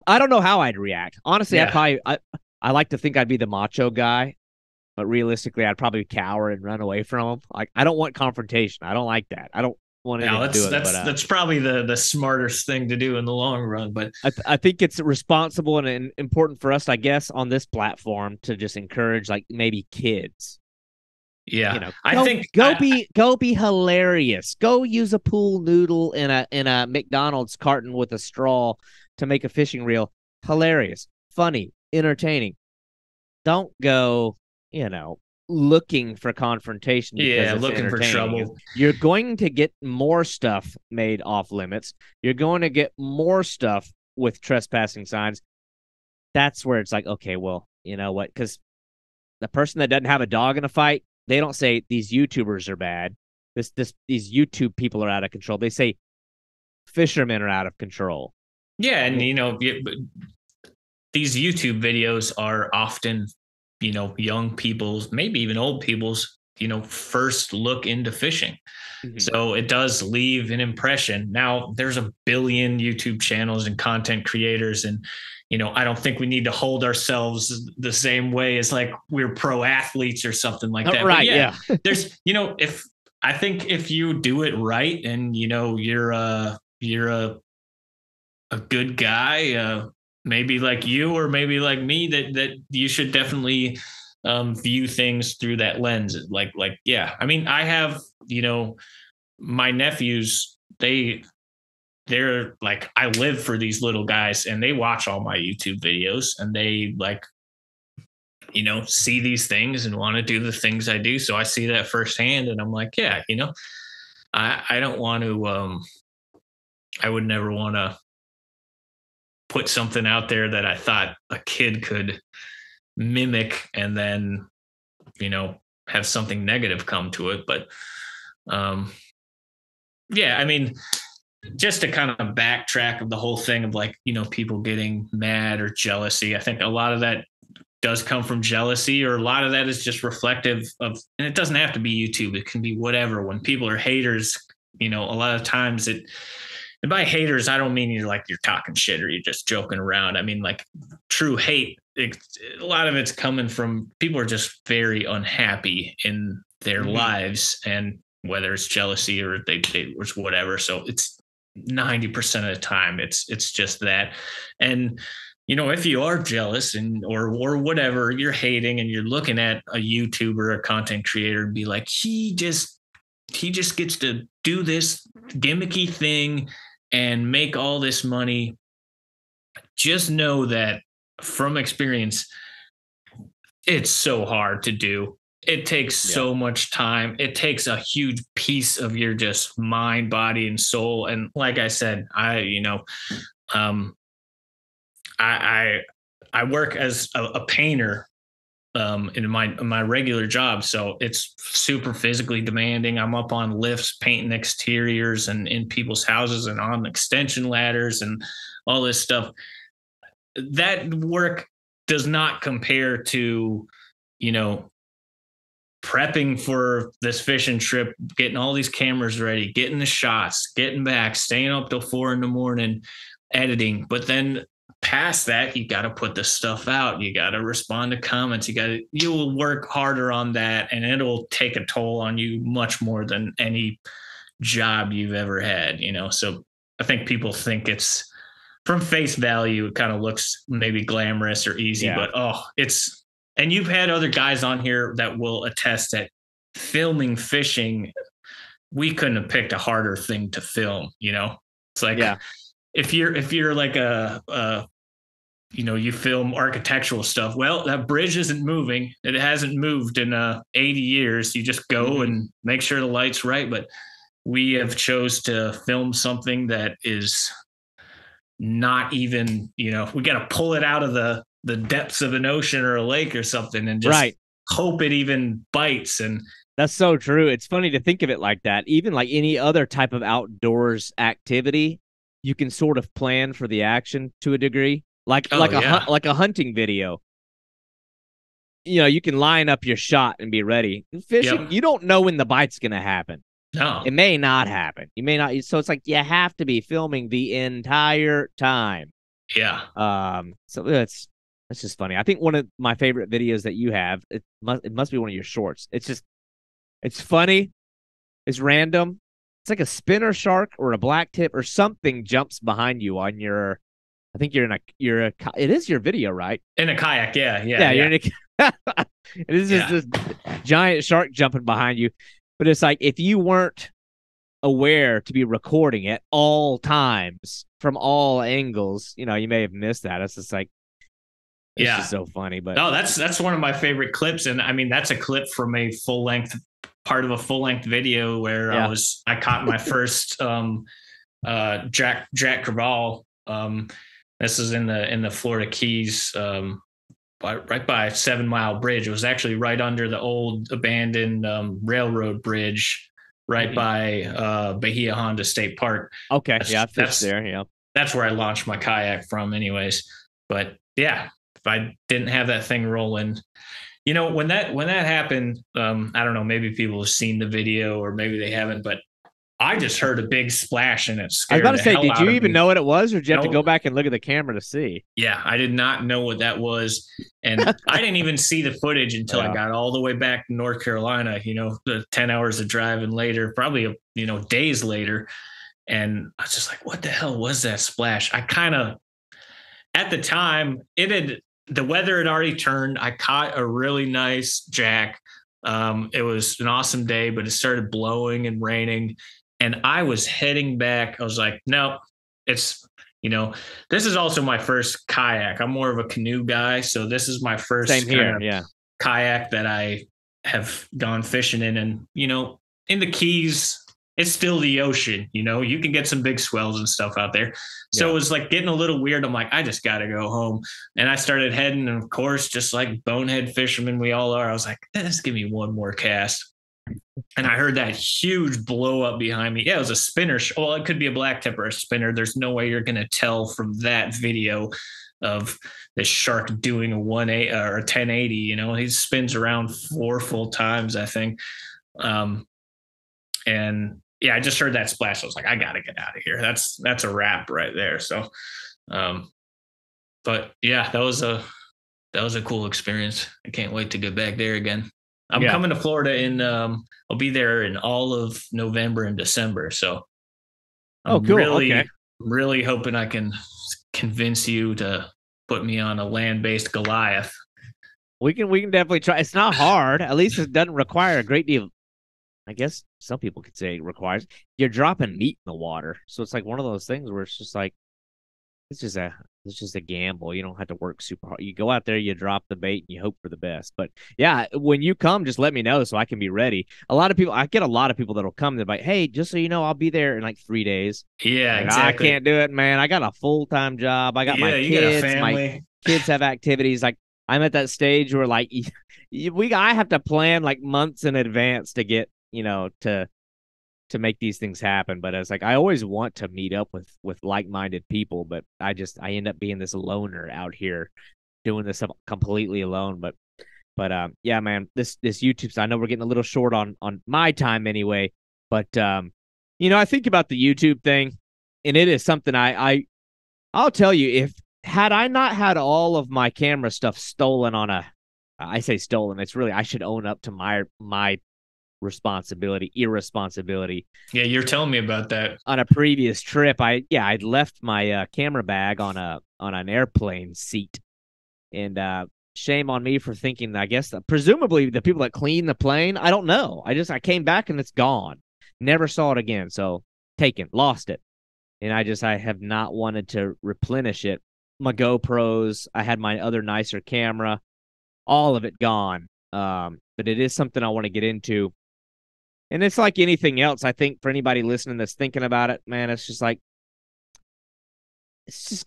I don't know how I'd react. Honestly, I like to think I'd be the macho guy, but realistically, I'd probably cower and run away from him. I don't want confrontation. I don't like that. I don't want to do it.
That's probably the smartest thing to do in the long run. But
I think it's responsible and important for us, I guess, on this platform to just encourage, maybe kids.
Yeah,
go be hilarious. Go use a pool noodle in a McDonald's carton with a straw to make a fishing reel. Hilarious, funny, entertaining. Don't go, looking for confrontation.
Yeah, looking for trouble.
You're going to get more stuff made off limits. You're going to get more stuff with trespassing signs. That's where it's like, okay, well, you know what? Because the person that doesn't have a dog in a fight, they don't say these YouTubers are bad. These YouTube people are out of control. They say fishermen are out of control.
Yeah, and these YouTube videos are often, young people's, maybe even old people's, first look into fishing. Mm-hmm. So it does leave an impression. Now there's a billion YouTube channels and content creators, and I don't think we need to hold ourselves the same way as we're pro athletes or something like that.
Right. Yeah.
There's, if you do it right and, you're a good guy, maybe like you, or maybe like me, that you should definitely view things through that lens. Yeah, I mean, I have, my nephews, they're like, I live for these little guys, and they watch all my YouTube videos, and they see these things and want to do the things I do. So I see that firsthand, and I'm like, yeah, I don't want to, I would never want to put something out there that I thought a kid could mimic and then, have something negative come to it. But, yeah, I mean, just to kind of backtrack of the whole thing of people getting mad or jealousy. I think a lot of that does come from jealousy, or a lot of that is just reflective of, and it doesn't have to be YouTube. It can be whatever. When people are haters, a lot of times and by haters, I don't mean you're talking shit or you're just joking around. I mean, true hate. A lot of it's coming from people are just very unhappy in their lives, and whether it's jealousy or they or whatever. So it's 90% of the time, it's just that. And if you are jealous and or whatever, you're hating and you're looking at a YouTuber, a content creator, and be like, he just gets to do this gimmicky thing and make all this money. Just know that from experience, it's so hard to do. It takes so much time. It takes a huge piece of your just mind, body, and soul. And like I said, I work as a painter in my regular job, so it's super physically demanding. I'm up on lifts painting exteriors and in people's houses and on extension ladders and all this stuff. That work does not compare to prepping for this fishing trip, getting all these cameras ready, getting the shots, getting back, staying up till 4 a.m, editing. But then past that, you got to put the stuff out. You got to respond to comments. You will work harder on that, and it'll take a toll on you much more than any job you've ever had, So I think people think it's, from face value, it kind of looks maybe glamorous or easy, but and you've had other guys on here that will attest that filming fishing, we couldn't have picked a harder thing to film. It's like, if you're like you film architectural stuff. Well, that bridge isn't moving. It hasn't moved in 80 years. You just go and make sure the light's right. But we have chose to film something that is not even, we got to pull it out of the depths of an ocean or a lake or something and just hope it even bites. And
that's so true. It's funny to think of it like that. Even like any other type of outdoors activity, you can sort of plan for the action to a degree. Like a hunting video. You can line up your shot and be ready. Fishing, you don't know when the bite's going to happen.
No.
It may not happen. You may not. So it's like you have to be filming the entire time.
Yeah.
So that's just funny. I think one of my favorite videos that you have, it must be one of your shorts. It's funny. It's random. It's like a spinner shark or a black tip or something jumps behind you on your. I think it is your video, right?
In a kayak, yeah.
You're in a. It is just this giant shark jumping behind you, but it's like if you weren't aware to be recording at all times from all angles, you may have missed that. It's just like, it's just so funny. But
no, that's one of my favorite clips, and I mean that's a clip from a part of a full length video where I caught my first Jack Crevalle. This is in the Florida Keys, right by 7 Mile Bridge. It was actually right under the old abandoned railroad bridge, right by Bahia Honda State Park.
Okay, I fished there. Yeah,
that's where I launched my kayak from, anyways. But yeah, if I didn't have that thing rolling, when that happened, I don't know, maybe people have seen the video or maybe they haven't, but I just heard a big splash and it scared
I was about to say, did you even
me.
know what it was, or did you have to go back and look at the camera to see?
Yeah, I did not know what that was. And I didn't even see the footage until I got all the way back to North Carolina, the 10 hours of driving later, probably, days later. And I was just like, what the hell was that splash? I kind of, at the time, the weather had already turned. I caught a really nice jack. It was an awesome day, but it started blowing and raining. And I was heading back. I was like, no, it's, this is also my first kayak. I'm more of a canoe guy. So this is my first kayak that I have gone fishing in. And, in the Keys, it's still the ocean. You can get some big swells and stuff out there. So it was like getting a little weird. I'm like, I just got to go home. And I started heading. And of course, just like bonehead fishermen we all are, I was like, just give me one more cast. And I heard that huge blow up behind me. Yeah, it was a spinner. Well, it could be a black tip or a spinner. There's no way you're going to tell from that video of this shark doing a 180 or a 1080. He spins around 4 full times, I think. And yeah, I just heard that splash. I was like, I got to get out of here. That's a wrap right there. So, but yeah, that was a cool experience. I can't wait to get back there again. I'm coming to Florida I'll be there in all of November and December. So I'm
cool. Okay.
really hoping I can convince you to put me on a land-based Goliath.
We can definitely try. It's not hard. At least it doesn't require a great deal. I guess some people could say it requires. You're dropping meat in the water, so it's like one of those things where it's just like it's just a it's just a gamble. You don't have to work super hard. You go out there, you drop the bait, and you hope for the best. But yeah, when you come, just let me know so I can be ready. A lot of people, I get a lot of people that'll come. They're like, "Hey, just so you know, I'll be there in like 3 days."
Yeah,
Like,
exactly.
I can't do it, man. I got a full-time job. I got my
You got a
kids. My
family.
kids have activities. Like I'm at that stage where like I have to plan like months in advance to get to make these things happen. But it's like I always want to meet up with like-minded people, but I end up being this loner out here doing this completely alone. But yeah, man, this YouTube. I know we're getting a little short on my time anyway, but I think about the YouTube thing, and it is something I'll tell you, if had I not had all of my camera stuff stolen on a I say stolen, it's really I should own up to my irresponsibility.
Yeah, you're telling me about that.
On a previous trip, I'd left my camera bag on an airplane seat, and shame on me for thinking. I guess presumably the people that clean the plane. I don't know. I came back and it's gone. Never saw it again. So lost it, and I have not wanted to replenish it. My GoPros, I had my other nicer camera, all of it gone. But it is something I want to get into. And it's like anything else. I think for anybody listening that's thinking about it, man, it's just got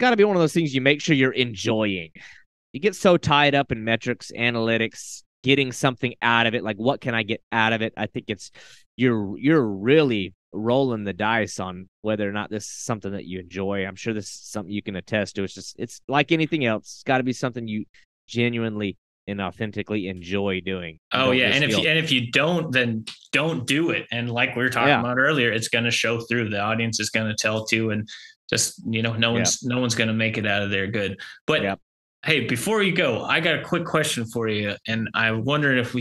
to be one of those things you make sure you're enjoying. You get so tied up in metrics, analytics, getting something out of it. Like, what can I get out of it? I think you're really rolling the dice on whether or not this is something that you enjoy. I'm sure this is something you can attest to. It's like anything else. It's got to be something you genuinely and authentically enjoy doing.
Oh yeah, and if you don't, then don't do it. And like we were talking about earlier, it's going to show through. The audience is going to tell too, and just no one's going to make it out of there good. But hey, before you go, I got a quick question for you, and I wondered if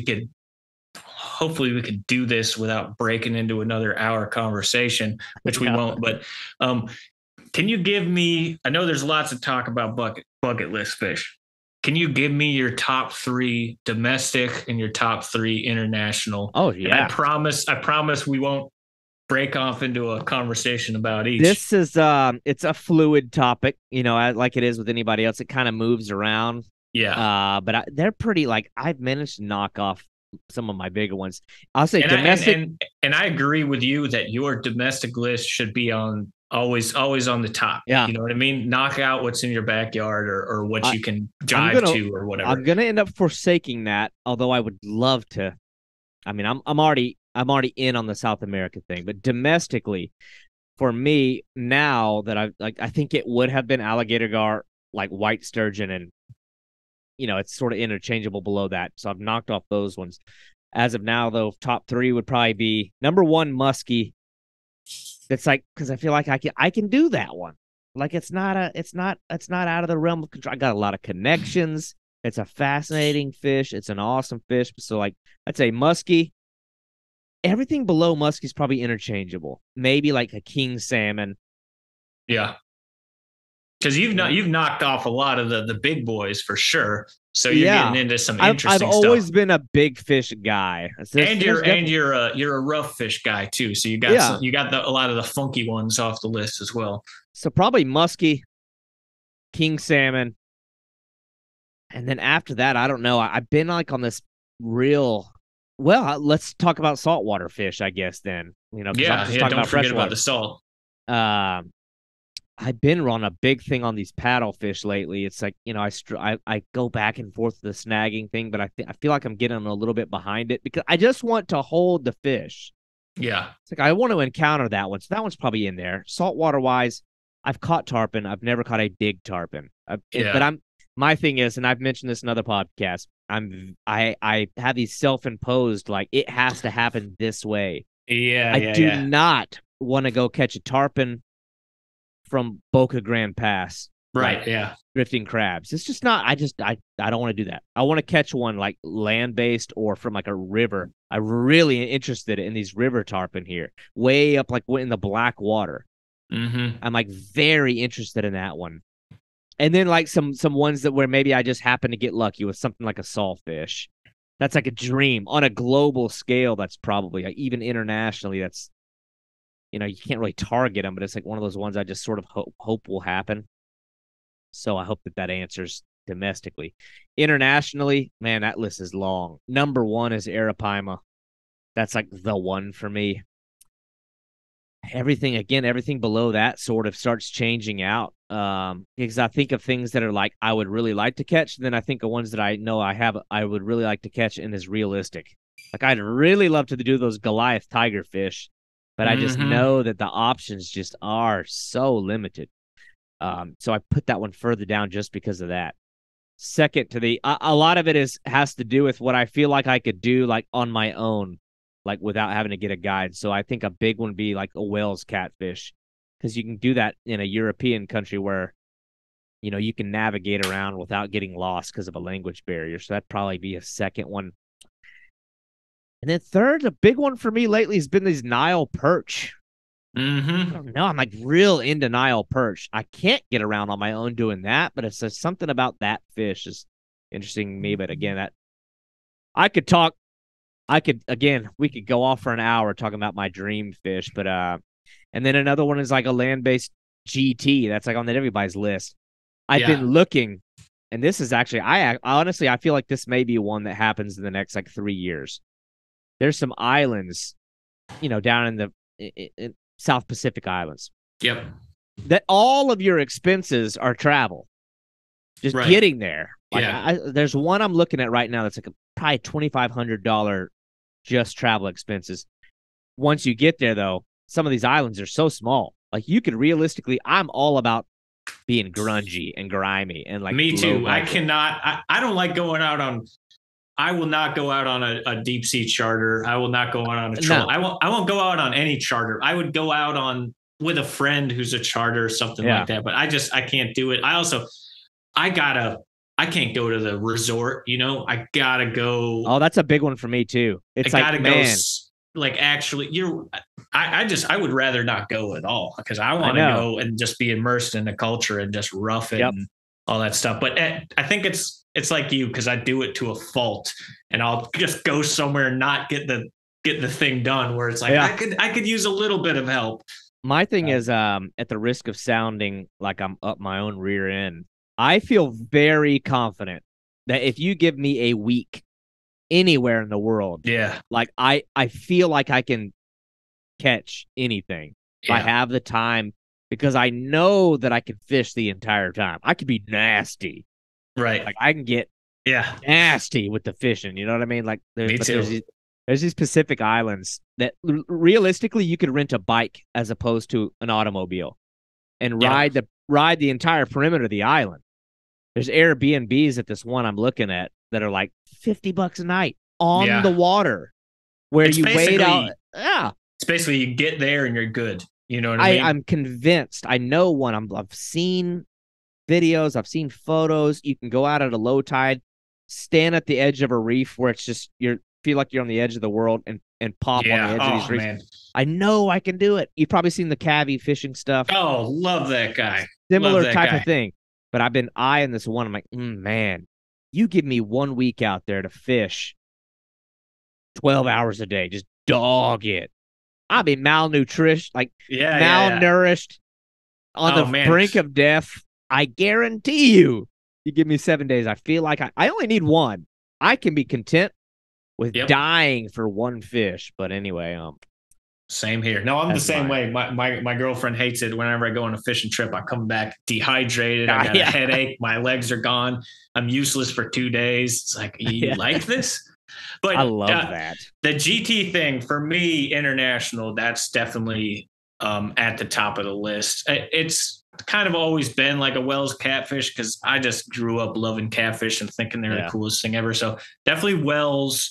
hopefully we could do this without breaking into another hour conversation, which we won't. But can you give me? I know there's lots of talk about bucket list fish. Can you give me your top 3 domestic and your top 3 international?
Oh yeah.
And I promise we won't break off into a conversation about each.
This is it's a fluid topic, like it is with anybody else. It kind of moves around.
Yeah.
But they're pretty I've managed to knock off some of my bigger ones. I'll say domestic.
And I agree with you that your domestic list should be on always on the top.
Yeah.
You know what I mean? Knock out what's in your backyard or what you can drive to or whatever.
I'm going to end up forsaking that, although I would love to. I mean, I'm already in on the South America thing, but domestically for me now that I think it would have been alligator gar, like white sturgeon, and it's sort of interchangeable below that. So I've knocked off those ones. As of now though, top 3 would probably be number 1, muskie. That's because I feel like I can do that one. Like it's not out of the realm of control. I got a lot of connections. It's a fascinating fish. It's an awesome fish. So I'd say muskie. Everything below muskie is probably interchangeable. Maybe like a king salmon.
Yeah. Because you've knocked off a lot of the big boys for sure. So you're getting into some interesting stuff.
I've always been a big fish guy,
and you're a rough fish guy too. So you got a lot of the funky ones off the list as well.
So probably muskie, king salmon, and then after that, I don't know. I've been on this real. Well, let's talk about saltwater fish, I guess. Then
don't forget about the salt.
I've been on a big thing on these paddlefish lately. It's like, I go back and forth with the snagging thing, but I feel like I'm getting a little bit behind it because I just want to hold the fish.
Yeah.
It's like I want to encounter that one. So that one's probably in there. Saltwater wise, I've caught tarpon. I've never caught a big tarpon. But my thing is, and I've mentioned this in other podcasts, I have these self-imposed, like it has to happen this way. I do not want to go catch a tarpon from Boca Grande Pass.
Right, yeah.
Drifting crabs. It's just not, I don't want to do that. I want to catch one like land-based or from like a river. I'm really interested in these river tarpon here, way up like in the black water.
Mm-hmm.
I'm like very interested in that one. And then like some ones that where maybe I just happen to get lucky with something like a sawfish. That's like a dream on a global scale. That's probably like, even internationally. That's, you can't really target them, but it's like one of those ones I just sort of hope will happen. So I hope that answers domestically. Internationally, man, that list is long. Number one is Arapaima. That's like the one for me. Everything below that sort of starts changing out. Because I think of things that are like I would really like to catch, and then I think of ones that I know I would really like to catch and is realistic. Like I'd really love to do those Goliath tiger fish, but I just know that the options just are so limited. So I put that one further down just because of that. Second to a lot of it has to do with what I feel like I could do like on my own, like without having to get a guide. So I think a big one would be like a Wels catfish, because you can do that in a European country where, you can navigate around without getting lost because of a language barrier. So that'd probably be a second one. And then third, a big one for me lately has been these Nile perch.
Mm-hmm.
I don't know. I'm like real into Nile perch. I can't get around on my own doing that, but it's just something about that fish is interesting to me. But again, we could go off for an hour talking about my dream fish, but and then another one is like a land-based GT. That's like on everybody's list. I've been looking, and this is actually, I honestly, I feel like this may be one that happens in the next like 3 years. There's some islands, down in the South Pacific Islands.
Yep.
That all of your expenses are travel, just getting there. Like there's one I'm looking at right now that's like probably $2,500 just travel expenses. Once you get there, though, some of these islands are so small. Like you could realistically, I'm all about being grungy and grimy and like
me too. I cannot. I don't like going out on. I will not go out on a deep sea charter. I will not go out on a troll. No. I won't go out on any charter. I would go out on with a friend who's a charter or something like that. But I can't do it. I can't go to the resort. I gotta go.
Oh, that's a big one for me too. It's like, man,
like actually I would rather not go at all because I want to go and just be immersed in the culture and just rough it and all that stuff. But I think it's like you, because I do it to a fault, and I'll just go somewhere and not get the thing done where it's like I could use a little bit of help.
My thing is, at the risk of sounding like I'm up my own rear end, I feel very confident that if you give me a week anywhere in the world, like I feel like I can catch anything if I have the time, because I know that I can fish the entire time. I could be nasty.
Right.
Like I can get nasty with the fishing. You know what I mean? Like there's these Pacific islands that realistically you could rent a bike as opposed to an automobile and ride the entire perimeter of the island. There's Airbnbs at this one I'm looking at that are like $50 a night on the water, where you wait out. Yeah.
It's basically you get there and you're good. You know what I mean?
I'm convinced. I know one. I've seen videos. I've seen photos. You can go out at a low tide, stand at the edge of a reef where it's just feel like you're on the edge of the world and pop on the edge of these reefs. Man. I know I can do it. You've probably seen the cavi fishing stuff.
Oh, love that guy.
Similar type of thing. But I've been eyeing this one. I'm like, man, you give me 1 week out there to fish 12 hours a day, just dog it. I'll be malnourished, malnourished on the brink of death. I guarantee you. You give me 7 days. I feel like I only need one. I can be content with dying for one fish. But anyway,
same here. No, I'm the same way. My girlfriend hates it. Whenever I go on a fishing trip, I come back dehydrated. I got a headache. My legs are gone. I'm useless for 2 days. It's like, you like this? But
I love that.
The GT thing for me, international, that's definitely at the top of the list. It's kind of always been like a Wels catfish because I just grew up loving catfish and thinking they're the coolest thing ever. So definitely Wels,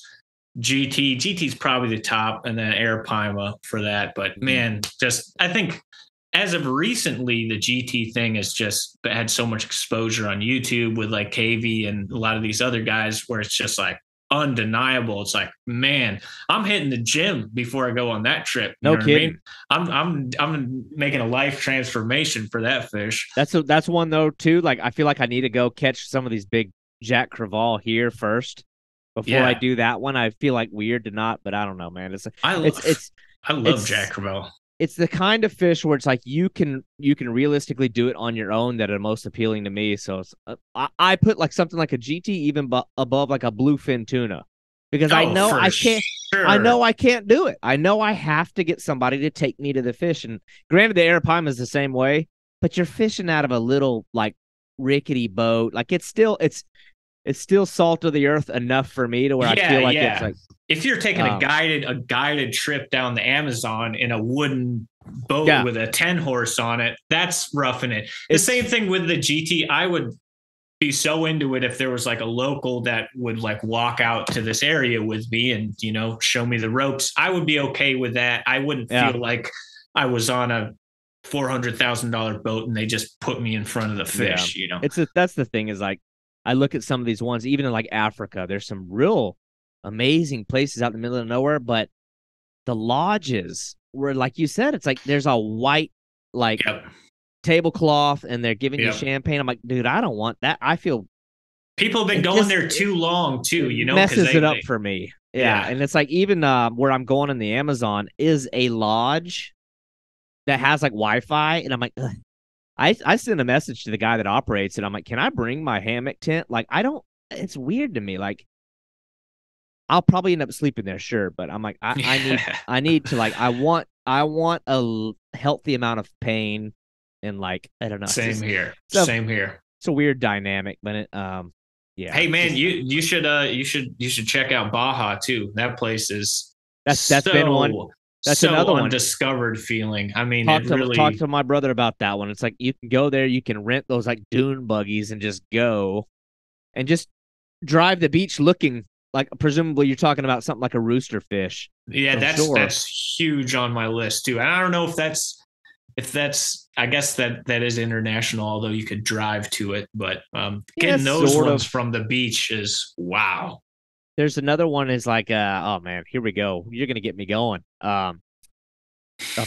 GT. GT's probably the top, and then Arapaima for that. But man, just I think as of recently, the GT thing has just had so much exposure on YouTube with like KV and a lot of these other guys where it's just like, undeniable. It's like, man, I'm hitting the gym before I go on that trip. You
No
know
kidding.
what I mean? I'm making a life transformation for that fish.
That's one though too. Like I feel like I need to go catch some of these big Jack Crevalle here first before I do that one. I feel like weird to not, but I don't know, man.
I love Jack Crevalle.
It's the kind of fish where it's like you can realistically do it on your own that are most appealing to me. So it's, I put like something like a GT even above like a bluefin tuna because I know I can't. Sure. I know I can't do it. I know I have to get somebody to take me to the fish. And granted, the Arapaima is the same way, but you're fishing out of a little like rickety boat. Like it's still salt of the earth enough for me to where I feel like it's like.
If you're taking a guided trip down the Amazon in a wooden boat with a 10 horse on it, that's roughing it. The same thing with the GT. I would be so into it if there was like a local that would like walk out to this area with me and, you know, show me the ropes. I would be okay with that. I wouldn't feel like I was on a $400,000 boat and they just put me in front of the fish, you know.
That's the thing is like I look at some of these ones, even in like Africa, there's some real amazing places out in the middle of nowhere, but the lodges where, like you said, it's like there's a white like tablecloth and they're giving you champagne. I'm like, dude, I don't want that. I feel
people have been going there too long too, you know,
messes it up for me. Yeah. And it's like even where I'm going in the Amazon is a lodge that has like Wi-Fi, and I'm like, ugh. I sent a message to the guy that operates it. I'm like, can I bring my hammock tent? Like, it's weird to me. Like, I'll probably end up sleeping there, sure, but I'm like, I need to like, I want a healthy amount of pain, and like, I don't know.
Same here. It's
a weird dynamic, but it, yeah.
Hey man, you should check out Baja too. That place is
that's been one. That's
so
another one.
Undiscovered feeling. I mean,
talk to my brother about that one. It's like you can go there, you can rent those like dune buggies and just go, and just drive the beach looking. Like presumably you're talking about something like a rooster fish.
Yeah, that's huge on my list too. And I don't know if that's I guess that is international, although you could drive to it. But getting those ones from the beach is wow.
There's another one is like oh man, here we go. You're gonna get me going. A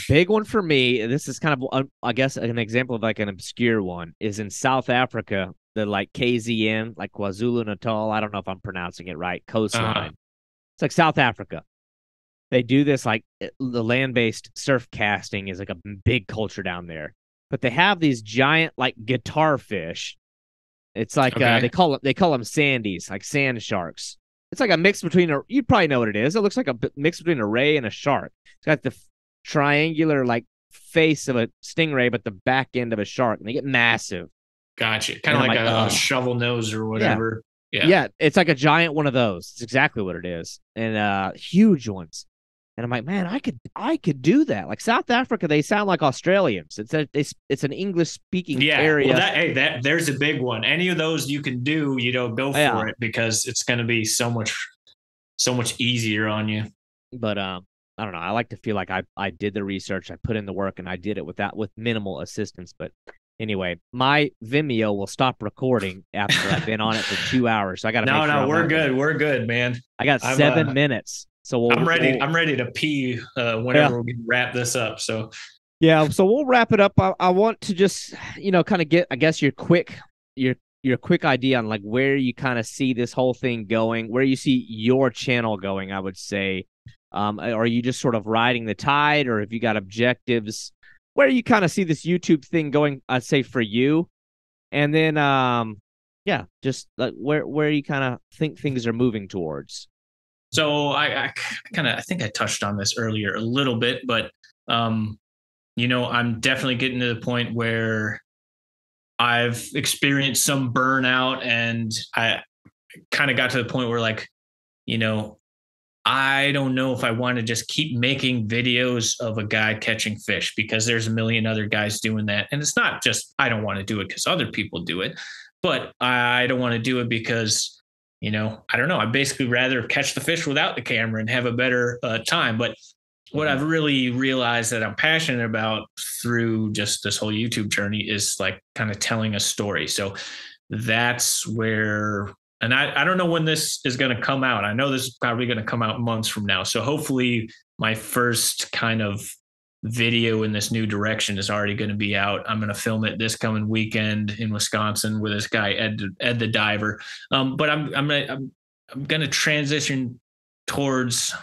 big one for me. This is kind of I guess an example of like an obscure one is in South Africa. The like KZN, like KwaZulu Natal. I don't know if I'm pronouncing it right. Coastline. It's like South Africa. They do this like the land-based surf casting is like a big culture down there. But they have these giant like guitar fish. It's like they call them sandies, like sand sharks. It's like a mix between you probably know what it is. It looks like a mix between a ray and a shark. It's got the triangular like face of a stingray, but the back end of a shark, and they get massive.
Gotcha. Kind of like a shovel nose or whatever.
Yeah. It's like a giant one of those. It's exactly what it is. And huge ones. And I'm like, man, I could do that. Like South Africa, they sound like Australians. It's an English speaking area.
Well, there's a big one. Any of those you can do, you know, go for it because it's going to be so much easier on you.
But I don't know. I like to feel like I did the research, I put in the work, and I did it with minimal assistance. But anyway, my Vimeo will stop recording after I've been on it for 2 hours. So I got to.
No, we're good. We're good, man.
I got 7 minutes. So
I'm ready. I'm ready to pee whenever we wrap this up. So
yeah, so we'll wrap it up. I want to just kind of get, I guess, your quick idea on like where you kind of see this whole thing going, where you see your channel going. I would say, are you just sort of riding the tide, or have you got objectives? Where you kind of see this YouTube thing going? I'd say for you, and then just like where you kind of think things are moving towards.
So I think I touched on this earlier a little bit, but I'm definitely getting to the point where I've experienced some burnout, and I kind of got to the point where I don't know if I want to just keep making videos of a guy catching fish, because there's a million other guys doing that. And it's not just, I don't want to do it because other people do it, but I don't want to do it because I don't know. I'd basically rather catch the fish without the camera and have a better time. But what I've really realized that I'm passionate about through just this whole YouTube journey is like kind of telling a story. So that's where and I don't know when this is going to come out. I know this is probably going to come out months from now. So hopefully my first kind of video in this new direction is already going to be out. I'm going to film it this coming weekend in Wisconsin with this guy, Ed the diver. But I'm going to transition towards,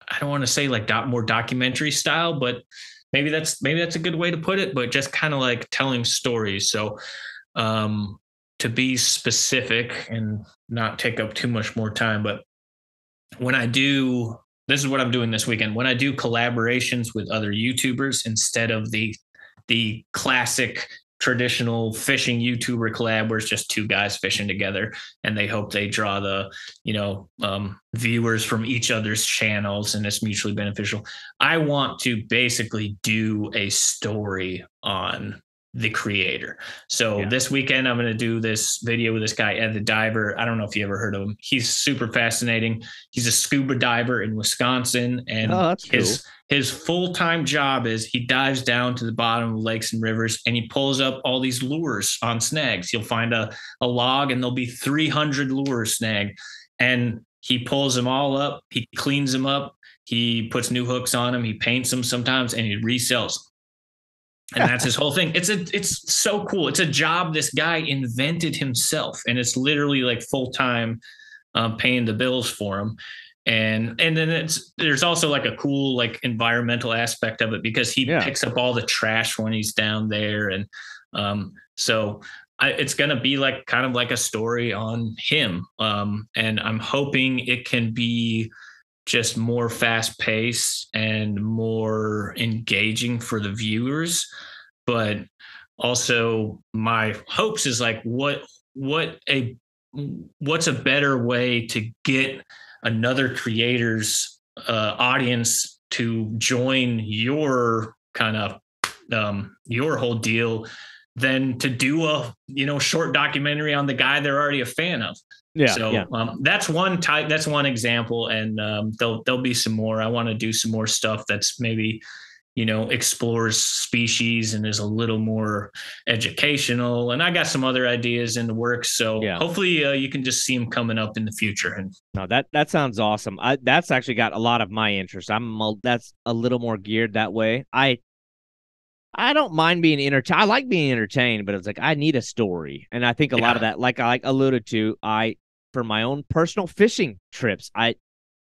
I don't want to say like more documentary style, but maybe that's a good way to put it, but just kind of like telling stories. So, to be specific and not take up too much more time, but this is what I'm doing this weekend. When I do collaborations with other YouTubers instead of the classic traditional fishing YouTuber collab where it's just two guys fishing together and they hope they draw the, viewers from each other's channels and it's mutually beneficial. I want to basically do a story on the creator. So this weekend, I'm going to do this video with this guy, Ed the diver. I don't know if you ever heard of him. He's super fascinating. He's a scuba diver in Wisconsin, and his full-time job is he dives down to the bottom of lakes and rivers and he pulls up all these lures on snags. He'll find a log and there'll be 300 lures snagged, and he pulls them all up. He cleans them up. He puts new hooks on them. He paints them sometimes and he resells them. And that's his whole thing. It's so cool. It's a job this guy invented himself, and it's literally like full-time paying the bills for him. And then there's also like a cool like environmental aspect of it because he picks up all the trash when he's down there. And so it's going to be like kind of like a story on him. And I'm hoping it can be just more fast paced and more engaging for the viewers. But also my hopes is like, what's a better way to get another creator's audience to join your kind of your whole deal than to do a short documentary on the guy they're already a fan of. That's one example, and there'll be some more. I want to do some more stuff that's maybe explores species and is a little more educational, and I got some other ideas in the works, so hopefully you can just see them coming up in the future. And
no, that sounds awesome. That's actually got a lot of my interest. That's a little more geared that way. I don't mind being entertained. I like being entertained, but it's like I need a story. And I think a lot of that, like I alluded to, for my own personal fishing trips, I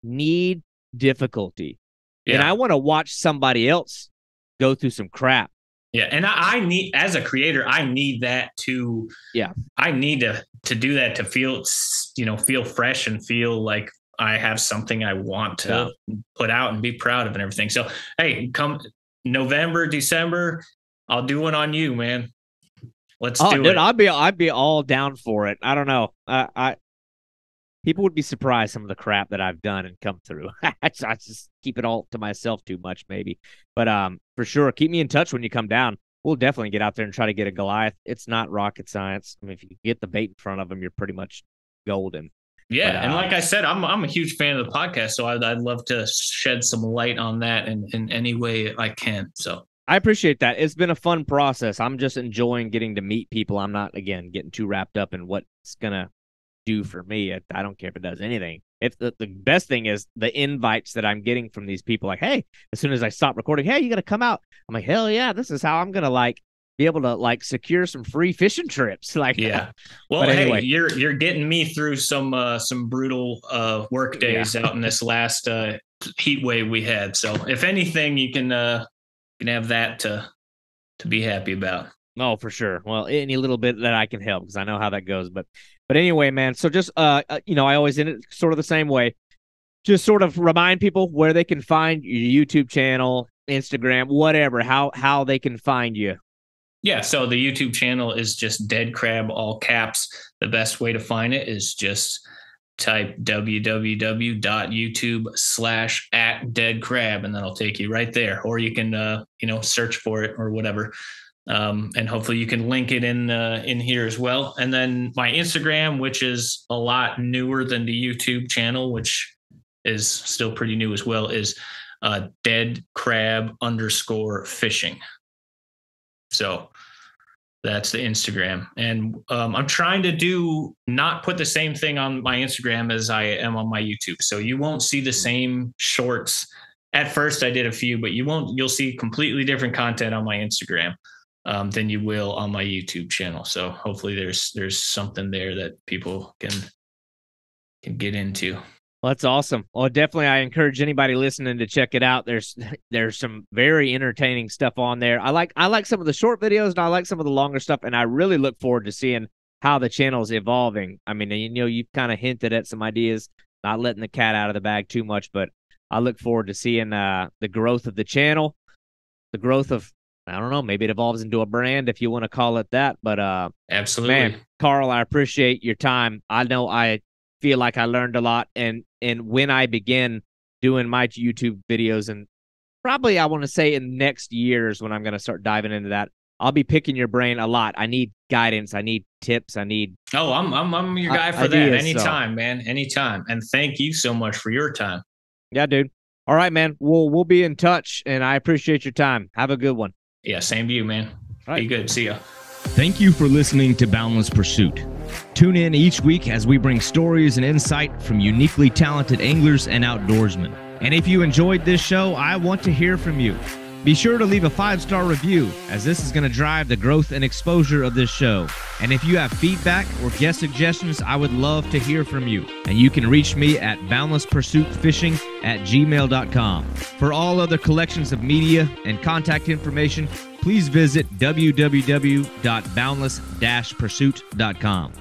need difficulty. And I want to watch somebody else go through some crap.
Yeah. And I need, as a creator, I need that to, I need to do that to feel, feel fresh and feel like I have something I want to put out and be proud of and everything. So, hey, come November, December, I'll do one on you, man. Let's do it.
I'd be all down for it. I don't know. People would be surprised some of the crap that I've done and come through. I just keep it all to myself too much, maybe. But for sure, keep me in touch when you come down. We'll definitely get out there and try to get a Goliath. It's not rocket science. I mean, if you get the bait in front of them, you're pretty much golden.
Yeah, and like I said, I'm a huge fan of the podcast, so I'd love to shed some light on that in any way I can. So
I appreciate that. It's been a fun process. I'm just enjoying getting to meet people. I'm not, again, getting too wrapped up in what's gonna do for me. I don't care if it does anything. It's the best thing is the invites that I'm getting from these people. Like, hey, as soon as I stop recording, hey, you got to come out. I'm like, hell yeah, this is how I'm gonna be able to secure some free fishing trips. Well,
anyway, hey, you're getting me through some brutal work days out in this last heat wave we had. So if anything, you can have that to be happy about.
Oh, for sure. Well, any little bit that I can help, because I know how that goes. But anyway, man. So just I always end it sort of the same way. Just sort of remind people where they can find your YouTube channel, Instagram, whatever. How they can find you.
Yeah, so the YouTube channel is just Deadcrab, all caps. The best way to find it is just type www.youtube.com/@Deadcrab, and that'll take you right there. Or you can, search for it or whatever. And hopefully you can link it in here as well. And then my Instagram, which is a lot newer than the YouTube channel, which is still pretty new as well, is Deadcrab_fishing. So That's the Instagram. And I'm trying to not put the same thing on my Instagram as I am on my YouTube. So you won't see the same shorts. At first I did a few, but you'll see completely different content on my Instagram than you will on my YouTube channel. So hopefully there's something there that people can get into.
Well, that's awesome. Well, definitely, I encourage anybody listening to check it out. There's some very entertaining stuff on there. I like some of the short videos, and I like some of the longer stuff, and I really look forward to seeing how the channel is evolving. I mean, you've kind of hinted at some ideas, not letting the cat out of the bag too much, but I look forward to seeing the growth of the channel, the growth of, I don't know, maybe it evolves into a brand if you want to call it that. But
absolutely,
man, Carl, I appreciate your time. I know I feel like I learned a lot, and when I begin doing my YouTube videos, and probably I want to say in next years when I'm going to start diving into that, I'll be picking your brain a lot. I need guidance, I need tips, I need
I'm your guy for ideas, that anytime, man, anytime. And thank you so much for your time.
Yeah, dude. All right, man, we'll be in touch, and I appreciate your time. Have a good one.
Yeah, same to you, man. Right. Be good. See ya.
Thank you for listening to Boundless Pursuit. Tune in each week as we bring stories and insight from uniquely talented anglers and outdoorsmen. And if you enjoyed this show, I want to hear from you. Be sure to leave a 5-star review, as this is going to drive the growth and exposure of this show. And if you have feedback or guest suggestions, I would love to hear from you. And you can reach me at boundlesspursuitfishing@gmail.com. For all other collections of media and contact information, please visit www.boundless-pursuit.com.